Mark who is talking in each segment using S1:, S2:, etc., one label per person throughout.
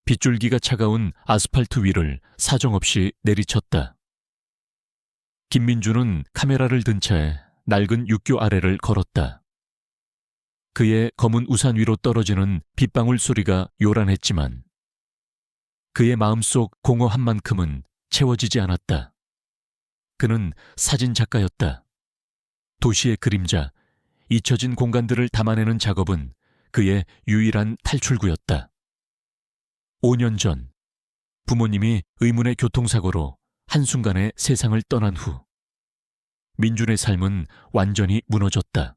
S1: 빗줄기가 차가운 아스팔트 위를 사정없이 내리쳤다. 김민주는 카메라를 든 채 낡은 육교 아래를 걸었다. 그의 검은 우산 위로 떨어지는 빗방울 소리가 요란했지만 그의 마음속 공허한 만큼은 채워지지 않았다. 그는 사진작가였다. 도시의 그림자, 잊혀진 공간들을 담아내는 작업은 그의 유일한 탈출구였다. 5년 전, 부모님이 의문의 교통사고로 한순간에 세상을 떠난 후 민준의 삶은 완전히 무너졌다.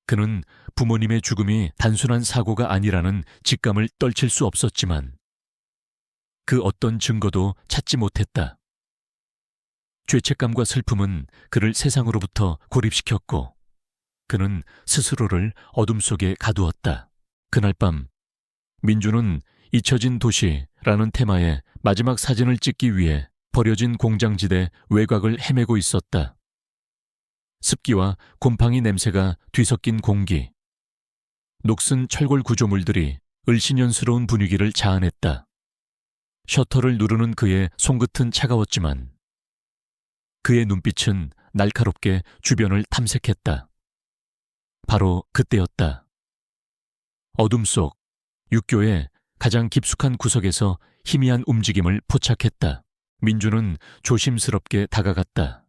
S1: 그는 부모님의 죽음이 단순한 사고가 아니라는 직감을 떨칠 수 없었지만 그 어떤 증거도 찾지 못했다. 죄책감과 슬픔은 그를 세상으로부터 고립시켰고 그는 스스로를 어둠 속에 가두었다. 그날 밤 민주는 잊혀진 도시라는 테마의 마지막 사진을 찍기 위해 버려진 공장지대 외곽을 헤매고 있었다. 습기와 곰팡이 냄새가 뒤섞인 공기, 녹슨 철골 구조물들이 을씨년스러운 분위기를 자아냈다. 셔터를 누르는 그의 손끝은 차가웠지만 그의 눈빛은 날카롭게 주변을 탐색했다. 바로 그때였다. 어둠 속 육교의 가장 깊숙한 구석에서 희미한 움직임을 포착했다. 민주는 조심스럽게 다가갔다.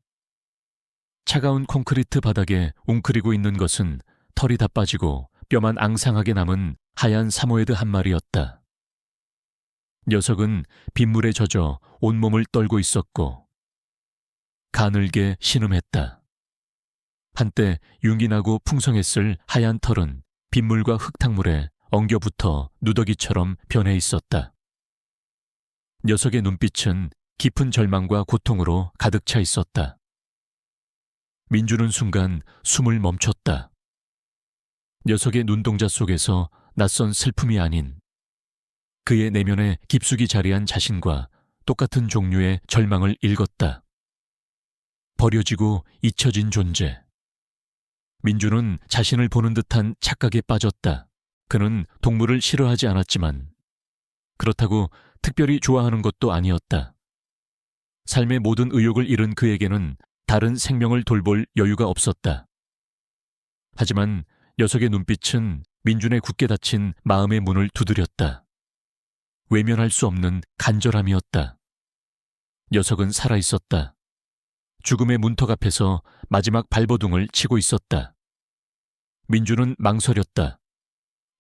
S1: 차가운 콘크리트 바닥에 웅크리고 있는 것은 털이 다 빠지고 뼈만 앙상하게 남은 하얀 사모예드 한 마리였다. 녀석은 빗물에 젖어 온몸을 떨고 있었고 가늘게 신음했다. 한때 윤기 나고 풍성했을 하얀 털은 빗물과 흙탕물에 엉겨붙어 누더기처럼 변해 있었다. 녀석의 눈빛은 깊은 절망과 고통으로 가득 차 있었다. 민주는 순간 숨을 멈췄다. 녀석의 눈동자 속에서 낯선 슬픔이 아닌 그의 내면에 깊숙이 자리한 자신과 똑같은 종류의 절망을 읽었다. 버려지고 잊혀진 존재. 민주는 자신을 보는 듯한 착각에 빠졌다. 그는 동물을 싫어하지 않았지만 그렇다고 특별히 좋아하는 것도 아니었다. 삶의 모든 의욕을 잃은 그에게는 다른 생명을 돌볼 여유가 없었다. 하지만 녀석의 눈빛은 민준의 굳게 닫힌 마음의 문을 두드렸다. 외면할 수 없는 간절함이었다. 녀석은 살아있었다. 죽음의 문턱 앞에서 마지막 발버둥을 치고 있었다. 민주는 망설였다.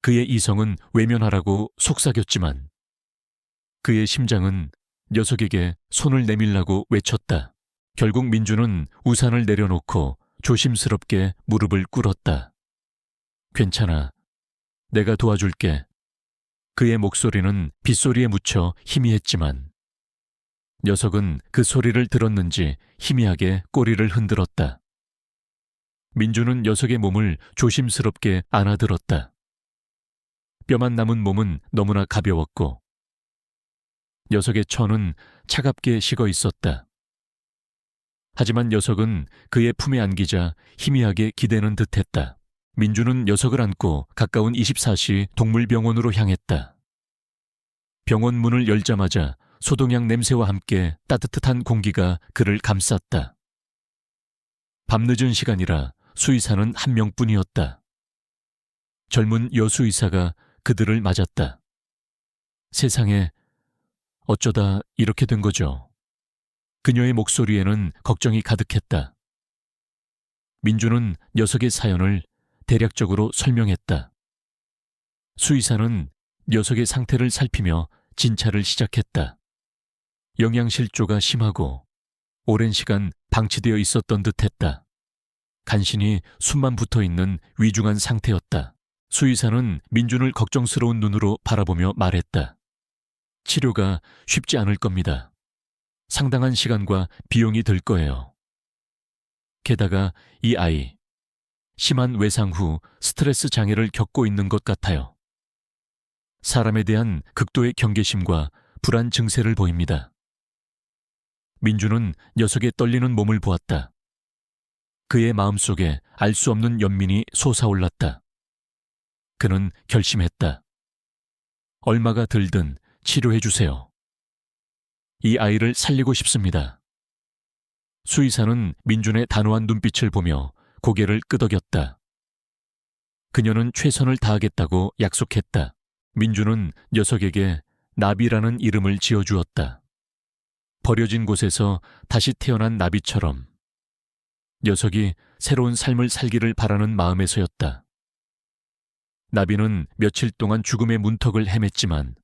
S1: 그의 이성은 외면하라고 속삭였지만 그의 심장은 녀석에게 손을 내밀라고 외쳤다. 결국 민주는 우산을 내려놓고 조심스럽게 무릎을 꿇었다. 괜찮아. 내가 도와줄게. 그의 목소리는 빗소리에 묻혀 희미했지만 녀석은 그 소리를 들었는지 희미하게 꼬리를 흔들었다. 민주는 녀석의 몸을 조심스럽게 안아들었다. 뼈만 남은 몸은 너무나 가벼웠고 녀석의 천은 차갑게 식어 있었다. 하지만 녀석은 그의 품에 안기자 희미하게 기대는 듯했다. 민주는 녀석을 안고 가까운 24시 동물병원으로 향했다. 병원 문을 열자마자 소독약 냄새와 함께 따뜻한 공기가 그를 감쌌다. 밤늦은 시간이라 수의사는 한 명뿐이었다. 젊은 여수의사가 그들을 맞았다. 세상에 어쩌다 이렇게 된 거죠. 그녀의 목소리에는 걱정이 가득했다. 민주는 녀석의 사연을 대략적으로 설명했다. 수의사는 녀석의 상태를 살피며 진찰을 시작했다. 영양실조가 심하고 오랜 시간 방치되어 있었던 듯했다. 간신히 숨만 붙어있는 위중한 상태였다. 수의사는 민준을 걱정스러운 눈으로 바라보며 말했다. 치료가 쉽지 않을 겁니다. 상당한 시간과 비용이 들 거예요. 게다가 이 아이, 심한 외상 후 스트레스 장애를 겪고 있는 것 같아요. 사람에 대한 극도의 경계심과 불안 증세를 보입니다. 민주는 녀석의 떨리는 몸을 보았다. 그의 마음속에 알 수 없는 연민이 솟아올랐다. 그는 결심했다. 얼마가 들든 치료해 주세요. 이 아이를 살리고 싶습니다. 수의사는 민준의 단호한 눈빛을 보며 고개를 끄덕였다. 그녀는 최선을 다하겠다고 약속했다. 민준은 녀석에게 나비라는 이름을 지어주었다. 버려진 곳에서 다시 태어난 나비처럼. 녀석이 새로운 삶을 살기를 바라는 마음에서였다. 나비는 며칠 동안 죽음의 문턱을 헤맸지만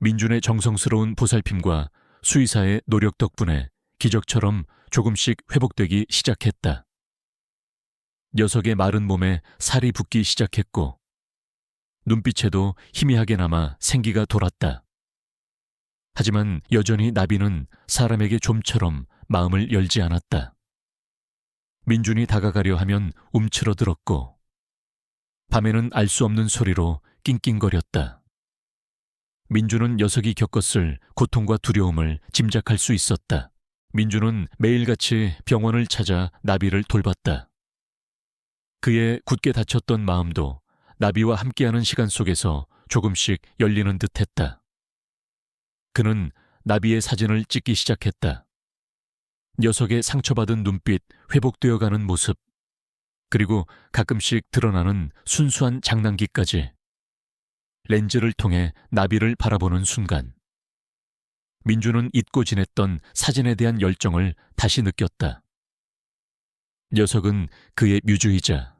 S1: 민준의 정성스러운 보살핌과 수의사의 노력 덕분에 기적처럼 조금씩 회복되기 시작했다. 녀석의 마른 몸에 살이 붙기 시작했고 눈빛에도 희미하게나마 생기가 돌았다. 하지만 여전히 나비는 사람에게 좀처럼 마음을 열지 않았다. 민준이 다가가려 하면 움츠러들었고 밤에는 알 수 없는 소리로 낑낑거렸다. 민준은 녀석이 겪었을 고통과 두려움을 짐작할 수 있었다. 민준은 매일같이 병원을 찾아 나비를 돌봤다. 그의 굳게 닫혔던 마음도 나비와 함께하는 시간 속에서 조금씩 열리는 듯했다. 그는 나비의 사진을 찍기 시작했다. 녀석의 상처받은 눈빛, 회복되어가는 모습, 그리고 가끔씩 드러나는 순수한 장난기까지. 렌즈를 통해 나비를 바라보는 순간 민준은 잊고 지냈던 사진에 대한 열정을 다시 느꼈다. 녀석은 그의 뮤즈이자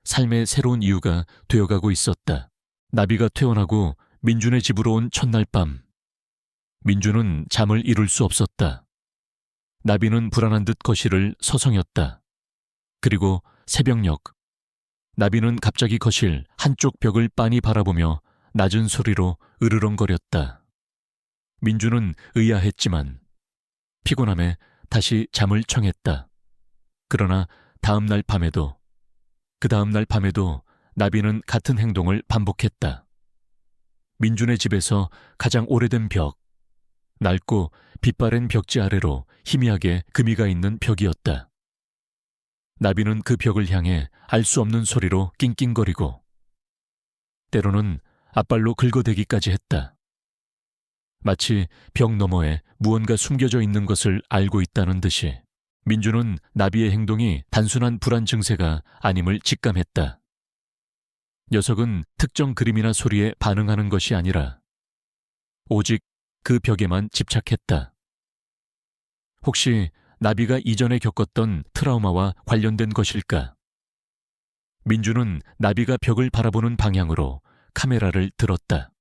S1: 삶의 새로운 이유가 되어가고 있었다. 나비가 퇴원하고 민준의 집으로 온 첫날 밤 민준은 잠을 이룰 수 없었다. 나비는 불안한 듯 거실을 서성였다. 그리고 새벽녘 나비는 갑자기 거실 한쪽 벽을 빤히 바라보며 낮은 소리로 으르렁거렸다. 민준은 의아했지만 피곤함에 다시 잠을 청했다. 그러나 그 다음 날 밤에도 나비는 같은 행동을 반복했다. 민준의 집에서 가장 오래된 벽, 낡고 빛바랜 벽지 아래로 희미하게 금이가 있는 벽이었다. 나비는 그 벽을 향해 알 수 없는 소리로 낑낑거리고 때로는 앞발로 긁어대기까지 했다. 마치 벽 너머에 무언가 숨겨져 있는 것을 알고 있다는 듯이 민준은 나비의 행동이 단순한 불안 증세가 아님을 직감했다. 녀석은 특정 그림이나 소리에 반응하는 것이 아니라 오직 그 벽에만 집착했다. 혹시 나비가 이전에 겪었던 트라우마와 관련된 것일까? 민준은 나비가 벽을 바라보는 방향으로 카메라를 들었다.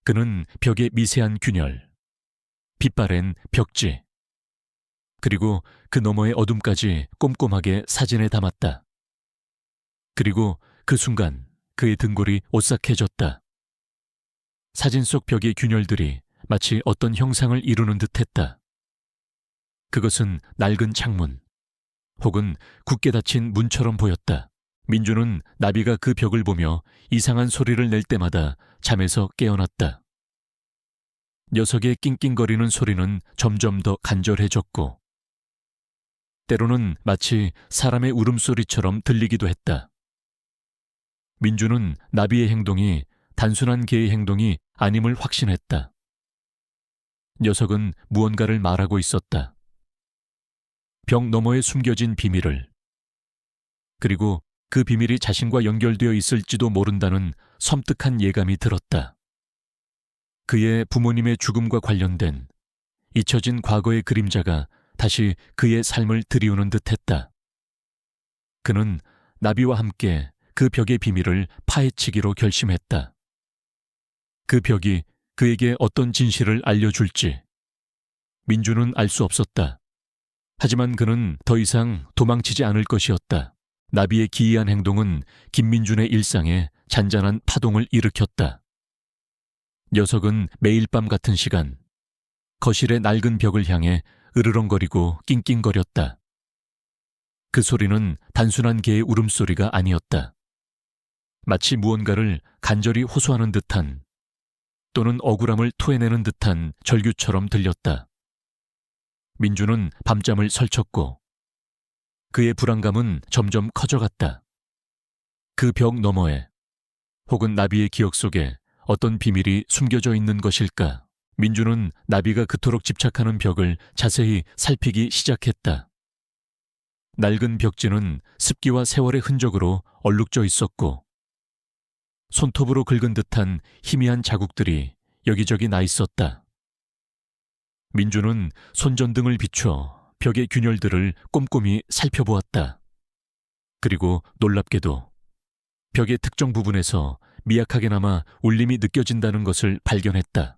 S1: 그는 벽의 미세한 균열, 빛바랜 벽지, 그리고 그 너머의 어둠까지 꼼꼼하게 사진에 담았다. 그리고 그 순간 그의 등골이 오싹해졌다. 사진 속 벽의 균열들이 마치 어떤 형상을 이루는 듯했다. 그것은 낡은 창문, 혹은 굳게 닫힌 문처럼 보였다. 민준은 나비가 그 벽을 보며 이상한 소리를 낼 때마다 잠에서 깨어났다. 녀석의 낑낑거리는 소리는 점점 더 간절해졌고 때로는 마치 사람의 울음소리처럼 들리기도 했다. 민준은 나비의 행동이 단순한 개의 행동이 아님을 확신했다. 녀석은 무언가를 말하고 있었다. 벽 너머에 숨겨진 비밀을, 그리고 그 비밀이 자신과 연결되어 있을지도 모른다는 섬뜩한 예감이 들었다. 그의 부모님의 죽음과 관련된 잊혀진 과거의 그림자가 다시 그의 삶을 들이우는 듯했다. 그는 나비와 함께 그 벽의 비밀을 파헤치기로 결심했다. 그 벽이 그에게 어떤 진실을 알려줄지 민준은 알 수 없었다. 하지만 그는 더 이상 도망치지 않을 것이었다. 나비의 기이한 행동은 김민준의 일상에 잔잔한 파동을 일으켰다. 녀석은 매일 밤 같은 시간 거실의 낡은 벽을 향해 으르렁거리고 낑낑거렸다. 그 소리는 단순한 개의 울음소리가 아니었다. 마치 무언가를 간절히 호소하는 듯한 또는 억울함을 토해내는 듯한 절규처럼 들렸다. 민준은 밤잠을 설쳤고 그의 불안감은 점점 커져갔다. 그 벽 너머에 혹은 나비의 기억 속에 어떤 비밀이 숨겨져 있는 것일까? 민주는 나비가 그토록 집착하는 벽을 자세히 살피기 시작했다. 낡은 벽지는 습기와 세월의 흔적으로 얼룩져 있었고, 손톱으로 긁은 듯한 희미한 자국들이 여기저기 나 있었다. 민주는 손전등을 비춰 벽의 균열들을 꼼꼼히 살펴보았다. 그리고 놀랍게도 벽의 특정 부분에서 미약하게나마 울림이 느껴진다는 것을 발견했다.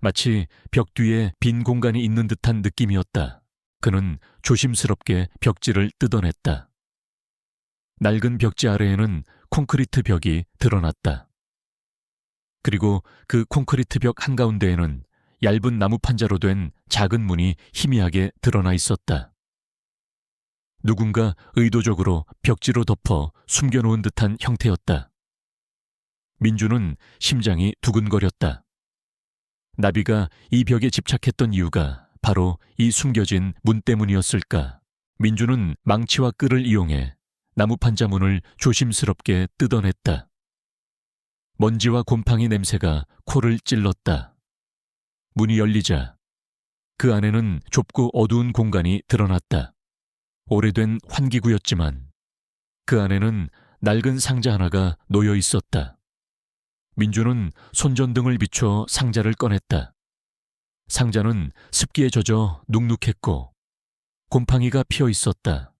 S1: 마치 벽 뒤에 빈 공간이 있는 듯한 느낌이었다. 그는 조심스럽게 벽지를 뜯어냈다. 낡은 벽지 아래에는 콘크리트 벽이 드러났다. 그리고 그 콘크리트 벽 한가운데에는 얇은 나무 판자로 된 작은 문이 희미하게 드러나 있었다. 누군가 의도적으로 벽지로 덮어 숨겨놓은 듯한 형태였다. 민주는 심장이 두근거렸다. 나비가 이 벽에 집착했던 이유가 바로 이 숨겨진 문 때문이었을까? 민주는 망치와 끌을 이용해 나무 판자 문을 조심스럽게 뜯어냈다. 먼지와 곰팡이 냄새가 코를 찔렀다. 문이 열리자 그 안에는 좁고 어두운 공간이 드러났다. 오래된 환기구였지만 그 안에는 낡은 상자 하나가 놓여 있었다. 민주는 손전등을 비춰 상자를 꺼냈다. 상자는 습기에 젖어 눅눅했고 곰팡이가 피어 있었다.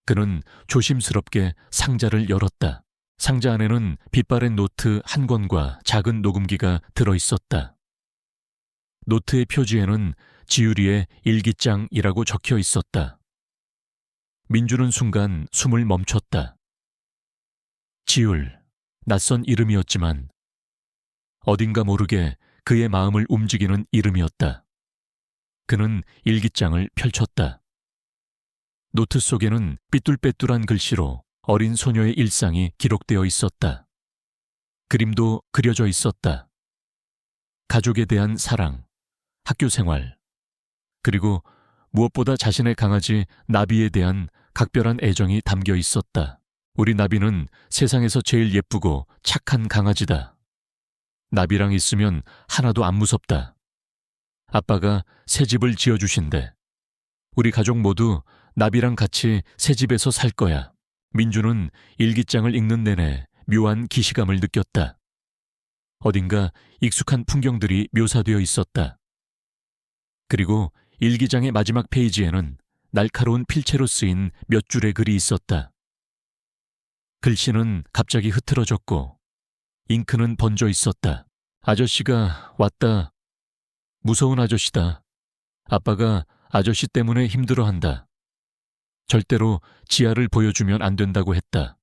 S1: 그는 조심스럽게 상자를 열었다. 상자 안에는 빛바랜 노트 한 권과 작은 녹음기가 들어 있었다. 노트의 표지에는 지유리의 일기장이라고 적혀 있었다. 민주는 순간 숨을 멈췄다. 지율, 낯선 이름이었지만 어딘가 모르게 그의 마음을 움직이는 이름이었다. 그는 일기장을 펼쳤다. 노트 속에는 삐뚤빼뚤한 글씨로 어린 소녀의 일상이 기록되어 있었다. 그림도 그려져 있었다. 가족에 대한 사랑, 학교 생활, 그리고 무엇보다 자신의 강아지 나비에 대한 각별한 애정이 담겨 있었다. 우리 나비는 세상에서 제일 예쁘고 착한 강아지다. 나비랑 있으면 하나도 안 무섭다. 아빠가 새 집을 지어주신대. 우리 가족 모두 나비랑 같이 새 집에서 살 거야. 민주는 일기장을 읽는 내내 묘한 기시감을 느꼈다. 어딘가 익숙한 풍경들이 묘사되어 있었다. 그리고 일기장의 마지막 페이지에는 날카로운 필체로 쓰인 몇 줄의 글이 있었다. 글씨는 갑자기 흐트러졌고 잉크는 번져 있었다. 아저씨가 왔다. 무서운 아저씨다. 아빠가 아저씨 때문에 힘들어한다. 절대로 지하를 보여주면 안 된다고 했다.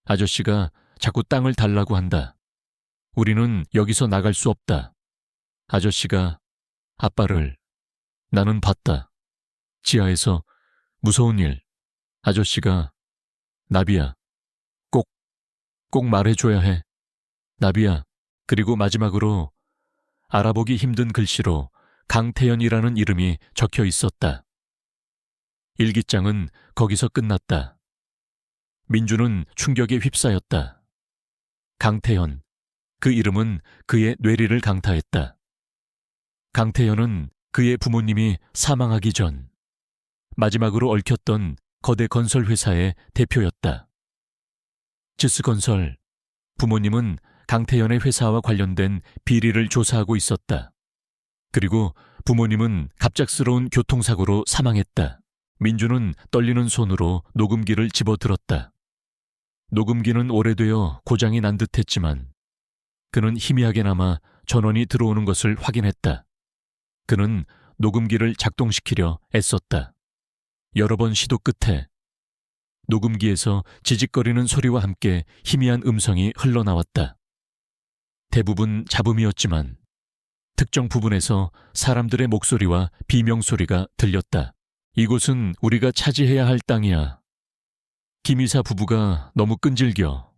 S1: 아저씨가 자꾸 땅을 달라고 한다. 우리는 여기서 나갈 수 없다. 아저씨가 아빠를 나는 봤다. 지하에서 무서운 일. 아저씨가 나비야. 꼭 말해줘야 해. 나비야. 그리고 마지막으로 알아보기 힘든 글씨로 강태연이라는 이름이 적혀 있었다. 일기장은 거기서 끝났다. 민주는 충격에 휩싸였다. 강태연. 그 이름은 그의 뇌리를 강타했다. 강태연은 그의 부모님이 사망하기 전 마지막으로 얽혔던 거대 건설 회사의 대표였다. 즈스건설. 부모님은 강태연의 회사와 관련된 비리를 조사하고 있었다. 그리고 부모님은 갑작스러운 교통사고로 사망했다. 민주는 떨리는 손으로 녹음기를 집어들었다. 녹음기는 오래되어 고장이 난 듯했지만 그는 희미하게나마 전원이 들어오는 것을 확인했다. 그는 녹음기를 작동시키려 애썼다. 여러 번 시도 끝에 녹음기에서 지직거리는 소리와 함께 희미한 음성이 흘러나왔다. 대부분 잡음이었지만 특정 부분에서 사람들의 목소리와 비명소리가 들렸다. 이곳은 우리가 차지해야 할 땅이야. 김이사 부부가 너무 끈질겨.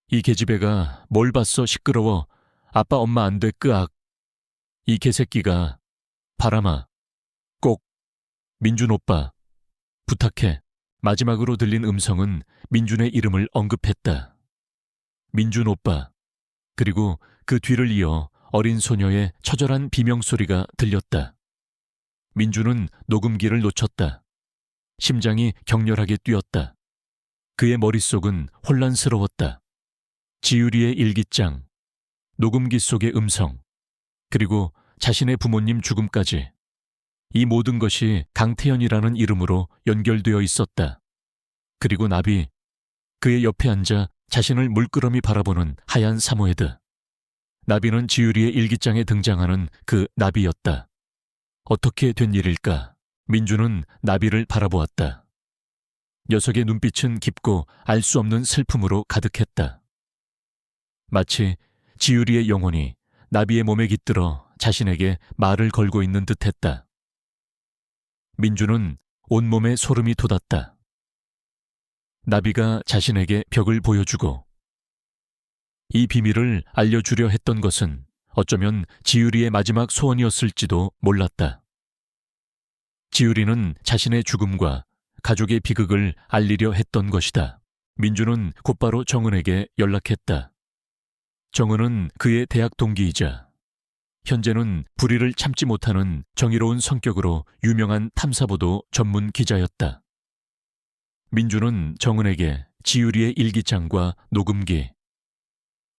S1: 이 계집애가 뭘 봤어 시끄러워. 아빠 엄마 안 돼 끄악. 이 개새끼가 바람아. 꼭 민준 오빠 부탁해. 마지막으로 들린 음성은 민준의 이름을 언급했다. 민준 오빠. 그리고 그 뒤를 이어 어린 소녀의 처절한 비명소리가 들렸다. 민준은 녹음기를 놓쳤다. 심장이 격렬하게 뛰었다. 그의 머릿속은 혼란스러웠다. 지유리의 일기장, 녹음기 속의 음성, 그리고 자신의 부모님 죽음까지. 이 모든 것이 강태현이라는 이름으로 연결되어 있었다. 그리고 나비, 그의 옆에 앉아 자신을 물끄러미 바라보는 하얀 사모예드. 나비는 지유리의 일기장에 등장하는 그 나비였다. 어떻게 된 일일까? 민주는 나비를 바라보았다. 녀석의 눈빛은 깊고 알 수 없는 슬픔으로 가득했다. 마치 지유리의 영혼이 나비의 몸에 깃들어 자신에게 말을 걸고 있는 듯했다. 민주는 온몸에 소름이 돋았다. 나비가 자신에게 벽을 보여주고 이 비밀을 알려주려 했던 것은 어쩌면 지유리의 마지막 소원이었을지도 몰랐다. 지유리는 자신의 죽음과 가족의 비극을 알리려 했던 것이다. 민주는 곧바로 정은에게 연락했다. 정은은 그의 대학 동기이자 현재는 불의를 참지 못하는 정의로운 성격으로 유명한 탐사보도 전문 기자였다. 민주는 정은에게 지유리의 일기장과 녹음기,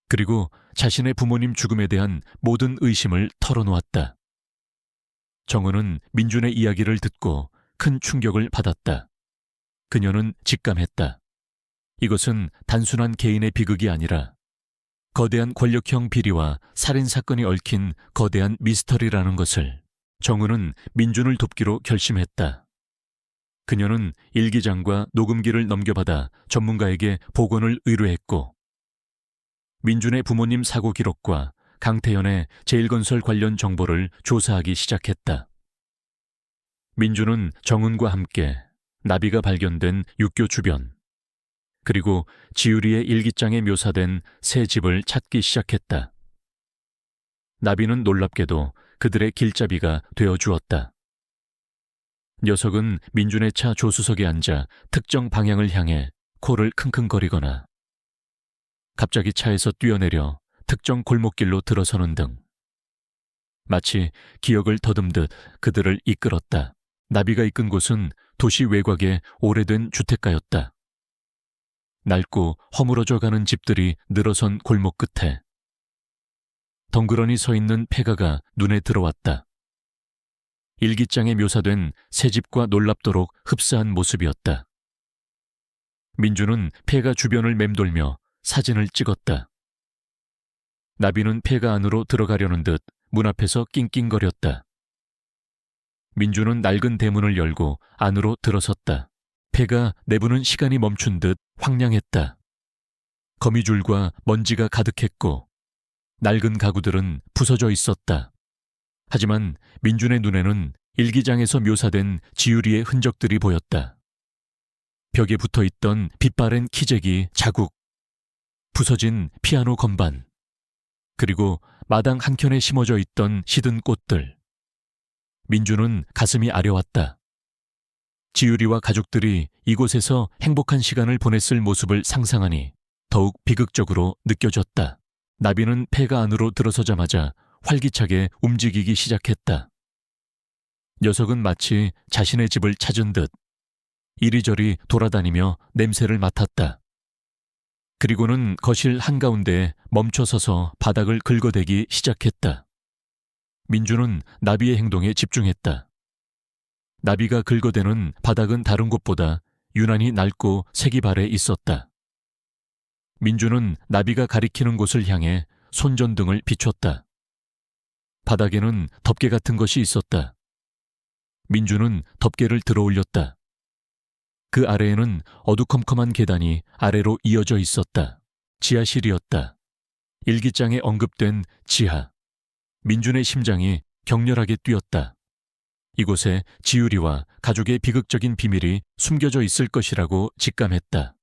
S1: 그리고 자신의 부모님 죽음에 대한 모든 의심을 털어놓았다. 정은은 민준의 이야기를 듣고 큰 충격을 받았다. 그녀는 직감했다. 이것은 단순한 개인의 비극이 아니라 거대한 권력형 비리와 살인사건이 얽힌 거대한 미스터리라는 것을. 정은은 민준을 돕기로 결심했다. 그녀는 일기장과 녹음기를 넘겨받아 전문가에게 복원을 의뢰했고, 민준의 부모님 사고 기록과 강태현의 제일건설 관련 정보를 조사하기 시작했다. 민준은 정은과 함께 나비가 발견된 육교 주변, 그리고 지유리의 일기장에 묘사된 새 집을 찾기 시작했다. 나비는 놀랍게도 그들의 길잡이가 되어주었다. 녀석은 민준의 차 조수석에 앉아 특정 방향을 향해 코를 킁킁거리거나 갑자기 차에서 뛰어내려 특정 골목길로 들어서는 등 마치 기억을 더듬듯 그들을 이끌었다. 나비가 이끈 곳은 도시 외곽의 오래된 주택가였다. 낡고 허물어져 가는 집들이 늘어선 골목 끝에 덩그러니 서 있는 폐가가 눈에 들어왔다. 일기장에 묘사된 새 집과 놀랍도록 흡사한 모습이었다. 민주는 폐가 주변을 맴돌며 사진을 찍었다. 나비는 폐가 안으로 들어가려는 듯 문 앞에서 낑낑거렸다. 민주는 낡은 대문을 열고 안으로 들어섰다. 폐가 내부는 시간이 멈춘 듯 황량했다. 거미줄과 먼지가 가득했고 낡은 가구들은 부서져 있었다. 하지만 민준의 눈에는 일기장에서 묘사된 지유리의 흔적들이 보였다. 벽에 붙어있던 빛바랜 키재기 자국, 부서진 피아노 건반, 그리고 마당 한켠에 심어져 있던 시든 꽃들. 민주는 가슴이 아려왔다. 지유리와 가족들이 이곳에서 행복한 시간을 보냈을 모습을 상상하니 더욱 비극적으로 느껴졌다. 나비는 폐가 안으로 들어서자마자 활기차게 움직이기 시작했다. 녀석은 마치 자신의 집을 찾은 듯 이리저리 돌아다니며 냄새를 맡았다. 그리고는 거실 한가운데에 멈춰서서 바닥을 긁어대기 시작했다. 민주는 나비의 행동에 집중했다. 나비가 긁어대는 바닥은 다른 곳보다 유난히 낡고 색이 바래 있었다. 민주는 나비가 가리키는 곳을 향해 손전등을 비췄다. 바닥에는 덮개 같은 것이 있었다. 민주는 덮개를 들어올렸다. 그 아래에는 어두컴컴한 계단이 아래로 이어져 있었다. 지하실이었다. 일기장에 언급된 지하. 민준의 심장이 격렬하게 뛰었다. 이곳에 지유리와 가족의 비극적인 비밀이 숨겨져 있을 것이라고 직감했다.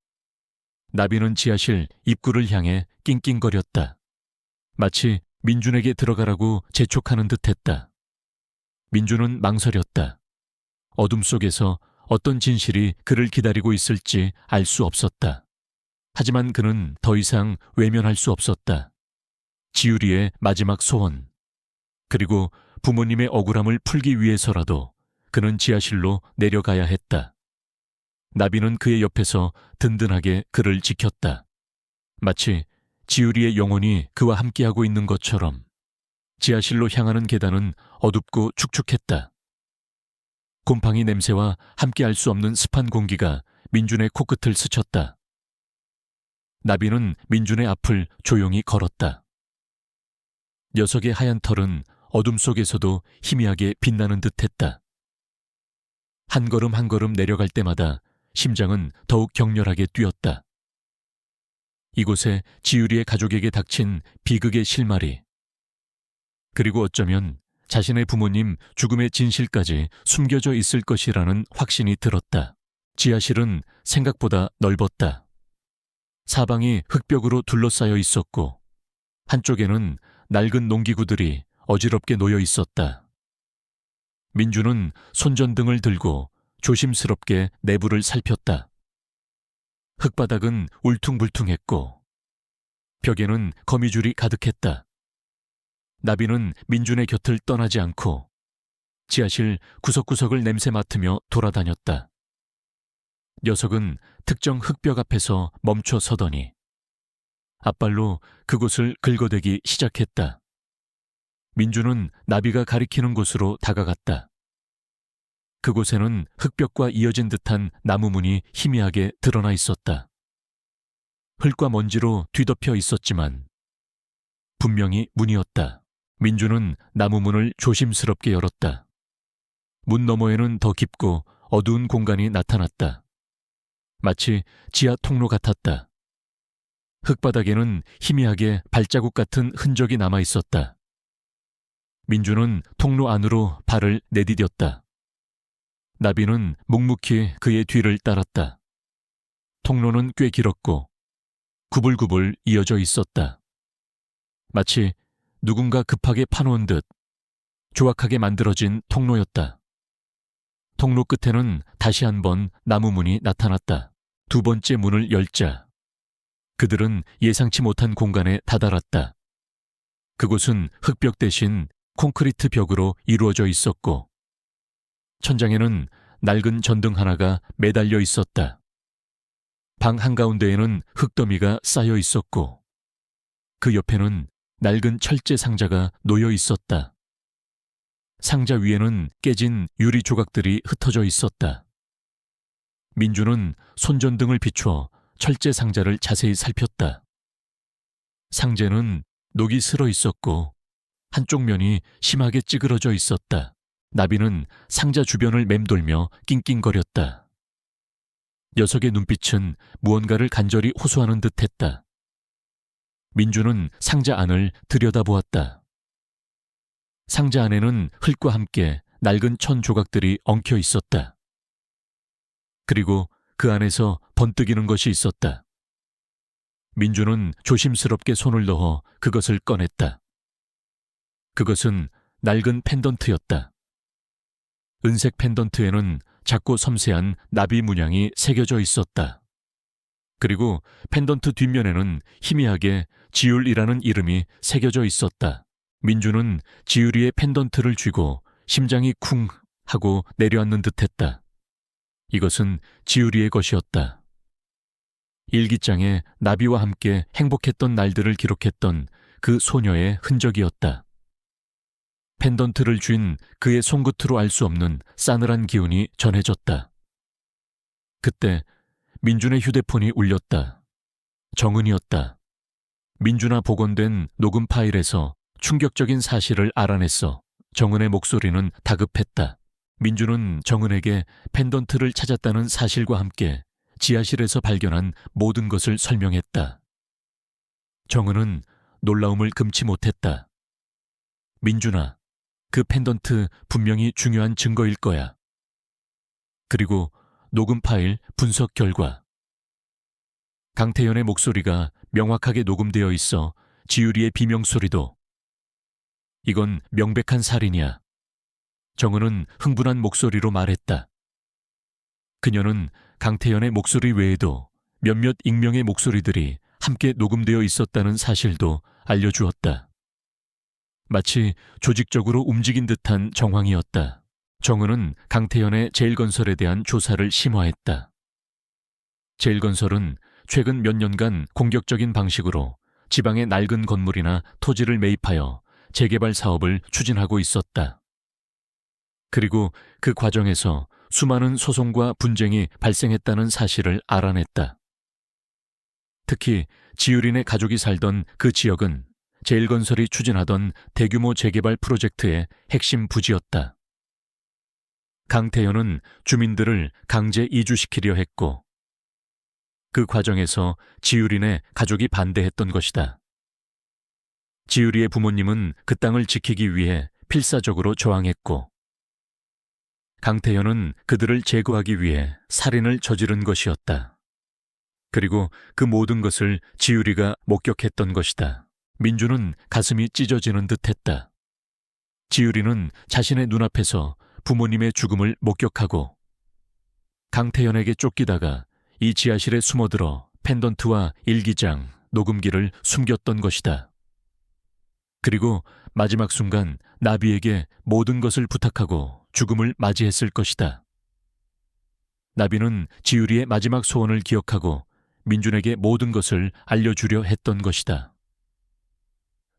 S1: 나비는 지하실 입구를 향해 낑낑거렸다. 마치 민준에게 들어가라고 재촉하는 듯했다. 민준은 망설였다. 어둠 속에서 어떤 진실이 그를 기다리고 있을지 알 수 없었다. 하지만 그는 더 이상 외면할 수 없었다. 지유리의 마지막 소원, 그리고 부모님의 억울함을 풀기 위해서라도 그는 지하실로 내려가야 했다. 나비는 그의 옆에서 든든하게 그를 지켰다. 마치 지유리의 영혼이 그와 함께하고 있는 것처럼. 지하실로 향하는 계단은 어둡고 축축했다. 곰팡이 냄새와 함께할 수 없는 습한 공기가 민준의 코끝을 스쳤다. 나비는 민준의 앞을 조용히 걸었다. 녀석의 하얀 털은 어둠 속에서도 희미하게 빛나는 듯했다. 한 걸음 한 걸음 내려갈 때마다 심장은 더욱 격렬하게 뛰었다. 이곳에 지유리의 가족에게 닥친 비극의 실마리, 그리고 어쩌면 자신의 부모님 죽음의 진실까지 숨겨져 있을 것이라는 확신이 들었다. 지하실은 생각보다 넓었다. 사방이 흙벽으로 둘러싸여 있었고 한쪽에는 낡은 농기구들이 어지럽게 놓여 있었다. 민주는 손전등을 들고 조심스럽게 내부를 살폈다. 흙바닥은 울퉁불퉁했고 벽에는 거미줄이 가득했다. 나비는 민준의 곁을 떠나지 않고 지하실 구석구석을 냄새 맡으며 돌아다녔다. 녀석은 특정 흙벽 앞에서 멈춰 서더니 앞발로 그곳을 긁어대기 시작했다. 민준은 나비가 가리키는 곳으로 다가갔다. 그곳에는 흙벽과 이어진 듯한 나무문이 희미하게 드러나 있었다. 흙과 먼지로 뒤덮여 있었지만 분명히 문이었다. 민준은 나무문을 조심스럽게 열었다. 문 너머에는 더 깊고 어두운 공간이 나타났다. 마치 지하 통로 같았다. 흙바닥에는 희미하게 발자국 같은 흔적이 남아 있었다. 민준은 통로 안으로 발을 내디뎠다. 나비는 묵묵히 그의 뒤를 따랐다. 통로는 꽤 길었고 구불구불 이어져 있었다. 마치 누군가 급하게 파놓은 듯 조악하게 만들어진 통로였다. 통로 끝에는 다시 한번 나무문이 나타났다. 두 번째 문을 열자 그들은 예상치 못한 공간에 다다랐다. 그곳은 흙벽 대신 콘크리트 벽으로 이루어져 있었고 천장에는 낡은 전등 하나가 매달려 있었다. 방 한가운데에는 흙더미가 쌓여 있었고 그 옆에는 낡은 철제 상자가 놓여 있었다. 상자 위에는 깨진 유리 조각들이 흩어져 있었다. 민주는 손전등을 비추어 철제 상자를 자세히 살폈다. 상자는 녹이 슬어 있었고 한쪽 면이 심하게 찌그러져 있었다. 나비는 상자 주변을 맴돌며 낑낑거렸다. 녀석의 눈빛은 무언가를 간절히 호소하는 듯했다. 민주는 상자 안을 들여다보았다. 상자 안에는 흙과 함께 낡은 천 조각들이 엉켜 있었다. 그리고 그 안에서 번뜩이는 것이 있었다. 민주는 조심스럽게 손을 넣어 그것을 꺼냈다. 그것은 낡은 펜던트였다. 은색 펜던트에는 작고 섬세한 나비 문양이 새겨져 있었다. 그리고 펜던트 뒷면에는 희미하게 지율이라는 이름이 새겨져 있었다. 민주는 지율이의 펜던트를 쥐고 심장이 쿵 하고 내려앉는 듯했다. 이것은 지율이의 것이었다. 일기장에 나비와 함께 행복했던 날들을 기록했던 그 소녀의 흔적이었다. 펜던트를 쥔 그의 손끝으로 알 수 없는 싸늘한 기운이 전해졌다. 그때 민준의 휴대폰이 울렸다. 정은이었다. 민준아 복원된 녹음 파일에서 충격적인 사실을 알아냈어. 정은의 목소리는 다급했다. 민준은 정은에게 펜던트를 찾았다는 사실과 함께 지하실에서 발견한 모든 것을 설명했다. 정은은 놀라움을 금치 못했다. 민준아, 그 펜던트 분명히 중요한 증거일 거야. 그리고 녹음 파일 분석 결과. 강태현의 목소리가 명확하게 녹음되어 있어 지유리의 비명소리도. 이건 명백한 살인이야. 정은은 흥분한 목소리로 말했다. 그녀는 강태현의 목소리 외에도 몇몇 익명의 목소리들이 함께 녹음되어 있었다는 사실도 알려주었다. 마치 조직적으로 움직인 듯한 정황이었다. 정은은 강태현의 제일건설에 대한 조사를 심화했다. 제일건설은 최근 몇 년간 공격적인 방식으로 지방의 낡은 건물이나 토지를 매입하여 재개발 사업을 추진하고 있었다. 그리고 그 과정에서 수많은 소송과 분쟁이 발생했다는 사실을 알아냈다. 특히 지유린의 가족이 살던 그 지역은 제일건설이 추진하던 대규모 재개발 프로젝트의 핵심 부지였다. 강태현은 주민들을 강제 이주시키려 했고 그 과정에서 지유린의 가족이 반대했던 것이다. 지유리의 부모님은 그 땅을 지키기 위해 필사적으로 저항했고 강태현은 그들을 제거하기 위해 살인을 저지른 것이었다. 그리고 그 모든 것을 지유리가 목격했던 것이다. 민주는 가슴이 찢어지는 듯했다. 지유리는 자신의 눈앞에서 부모님의 죽음을 목격하고 강태현에게 쫓기다가 이 지하실에 숨어들어 펜던트와 일기장, 녹음기를 숨겼던 것이다. 그리고 마지막 순간 나비에게 모든 것을 부탁하고 죽음을 맞이했을 것이다. 나비는 지유리의 마지막 소원을 기억하고 민준에게 모든 것을 알려주려 했던 것이다.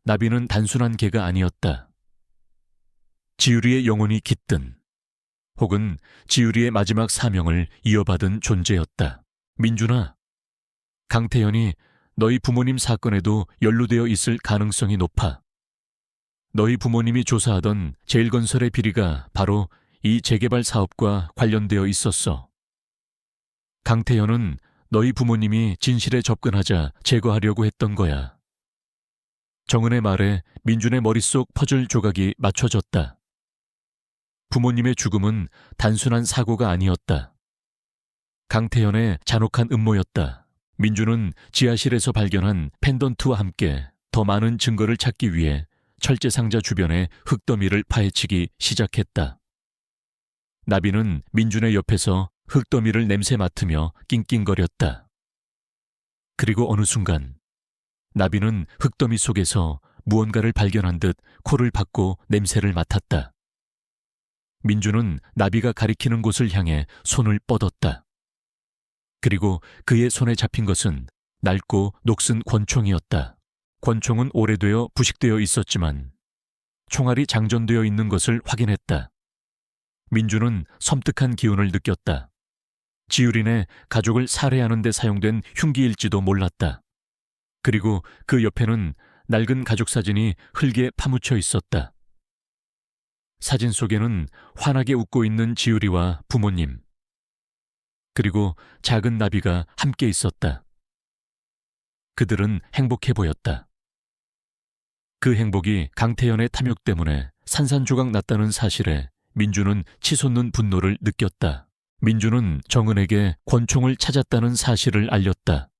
S1: 나비는 단순한 개가 아니었다. 지유리의 영혼이 깃든 혹은 지유리의 마지막 사명을 이어받은 존재였다. 민준아, 강태현이 너희 부모님 사건에도 연루되어 있을 가능성이 높아. 너희 부모님이 조사하던 제일건설의 비리가 바로 이 재개발 사업과 관련되어 있었어. 강태현은 너희 부모님이 진실에 접근하자 제거하려고 했던 거야. 정은의 말에 민준의 머릿속 퍼즐 조각이 맞춰졌다. 부모님의 죽음은 단순한 사고가 아니었다. 강태현의 잔혹한 음모였다. 민준은 지하실에서 발견한 펜던트와 함께 더 많은 증거를 찾기 위해 철제 상자 주변의 흙더미를 파헤치기 시작했다. 나비는 민준의 옆에서 흙더미를 냄새 맡으며 낑낑거렸다. 그리고 어느 순간 나비는 흙더미 속에서 무언가를 발견한 듯 코를 박고 냄새를 맡았다. 민준은 나비가 가리키는 곳을 향해 손을 뻗었다. 그리고 그의 손에 잡힌 것은 낡고 녹슨 권총이었다. 권총은 오래되어 부식되어 있었지만 총알이 장전되어 있는 것을 확인했다. 민준은 섬뜩한 기운을 느꼈다. 지유린의 가족을 살해하는 데 사용된 흉기일지도 몰랐다. 그리고 그 옆에는 낡은 가족 사진이 흙에 파묻혀 있었다. 사진 속에는 환하게 웃고 있는 지유리와 부모님, 그리고 작은 나비가 함께 있었다. 그들은 행복해 보였다. 그 행복이 강태현의 탐욕 때문에 산산조각 났다는 사실에 민주는 치솟는 분노를 느꼈다. 민주는 정은에게 권총을 찾았다는 사실을 알렸다.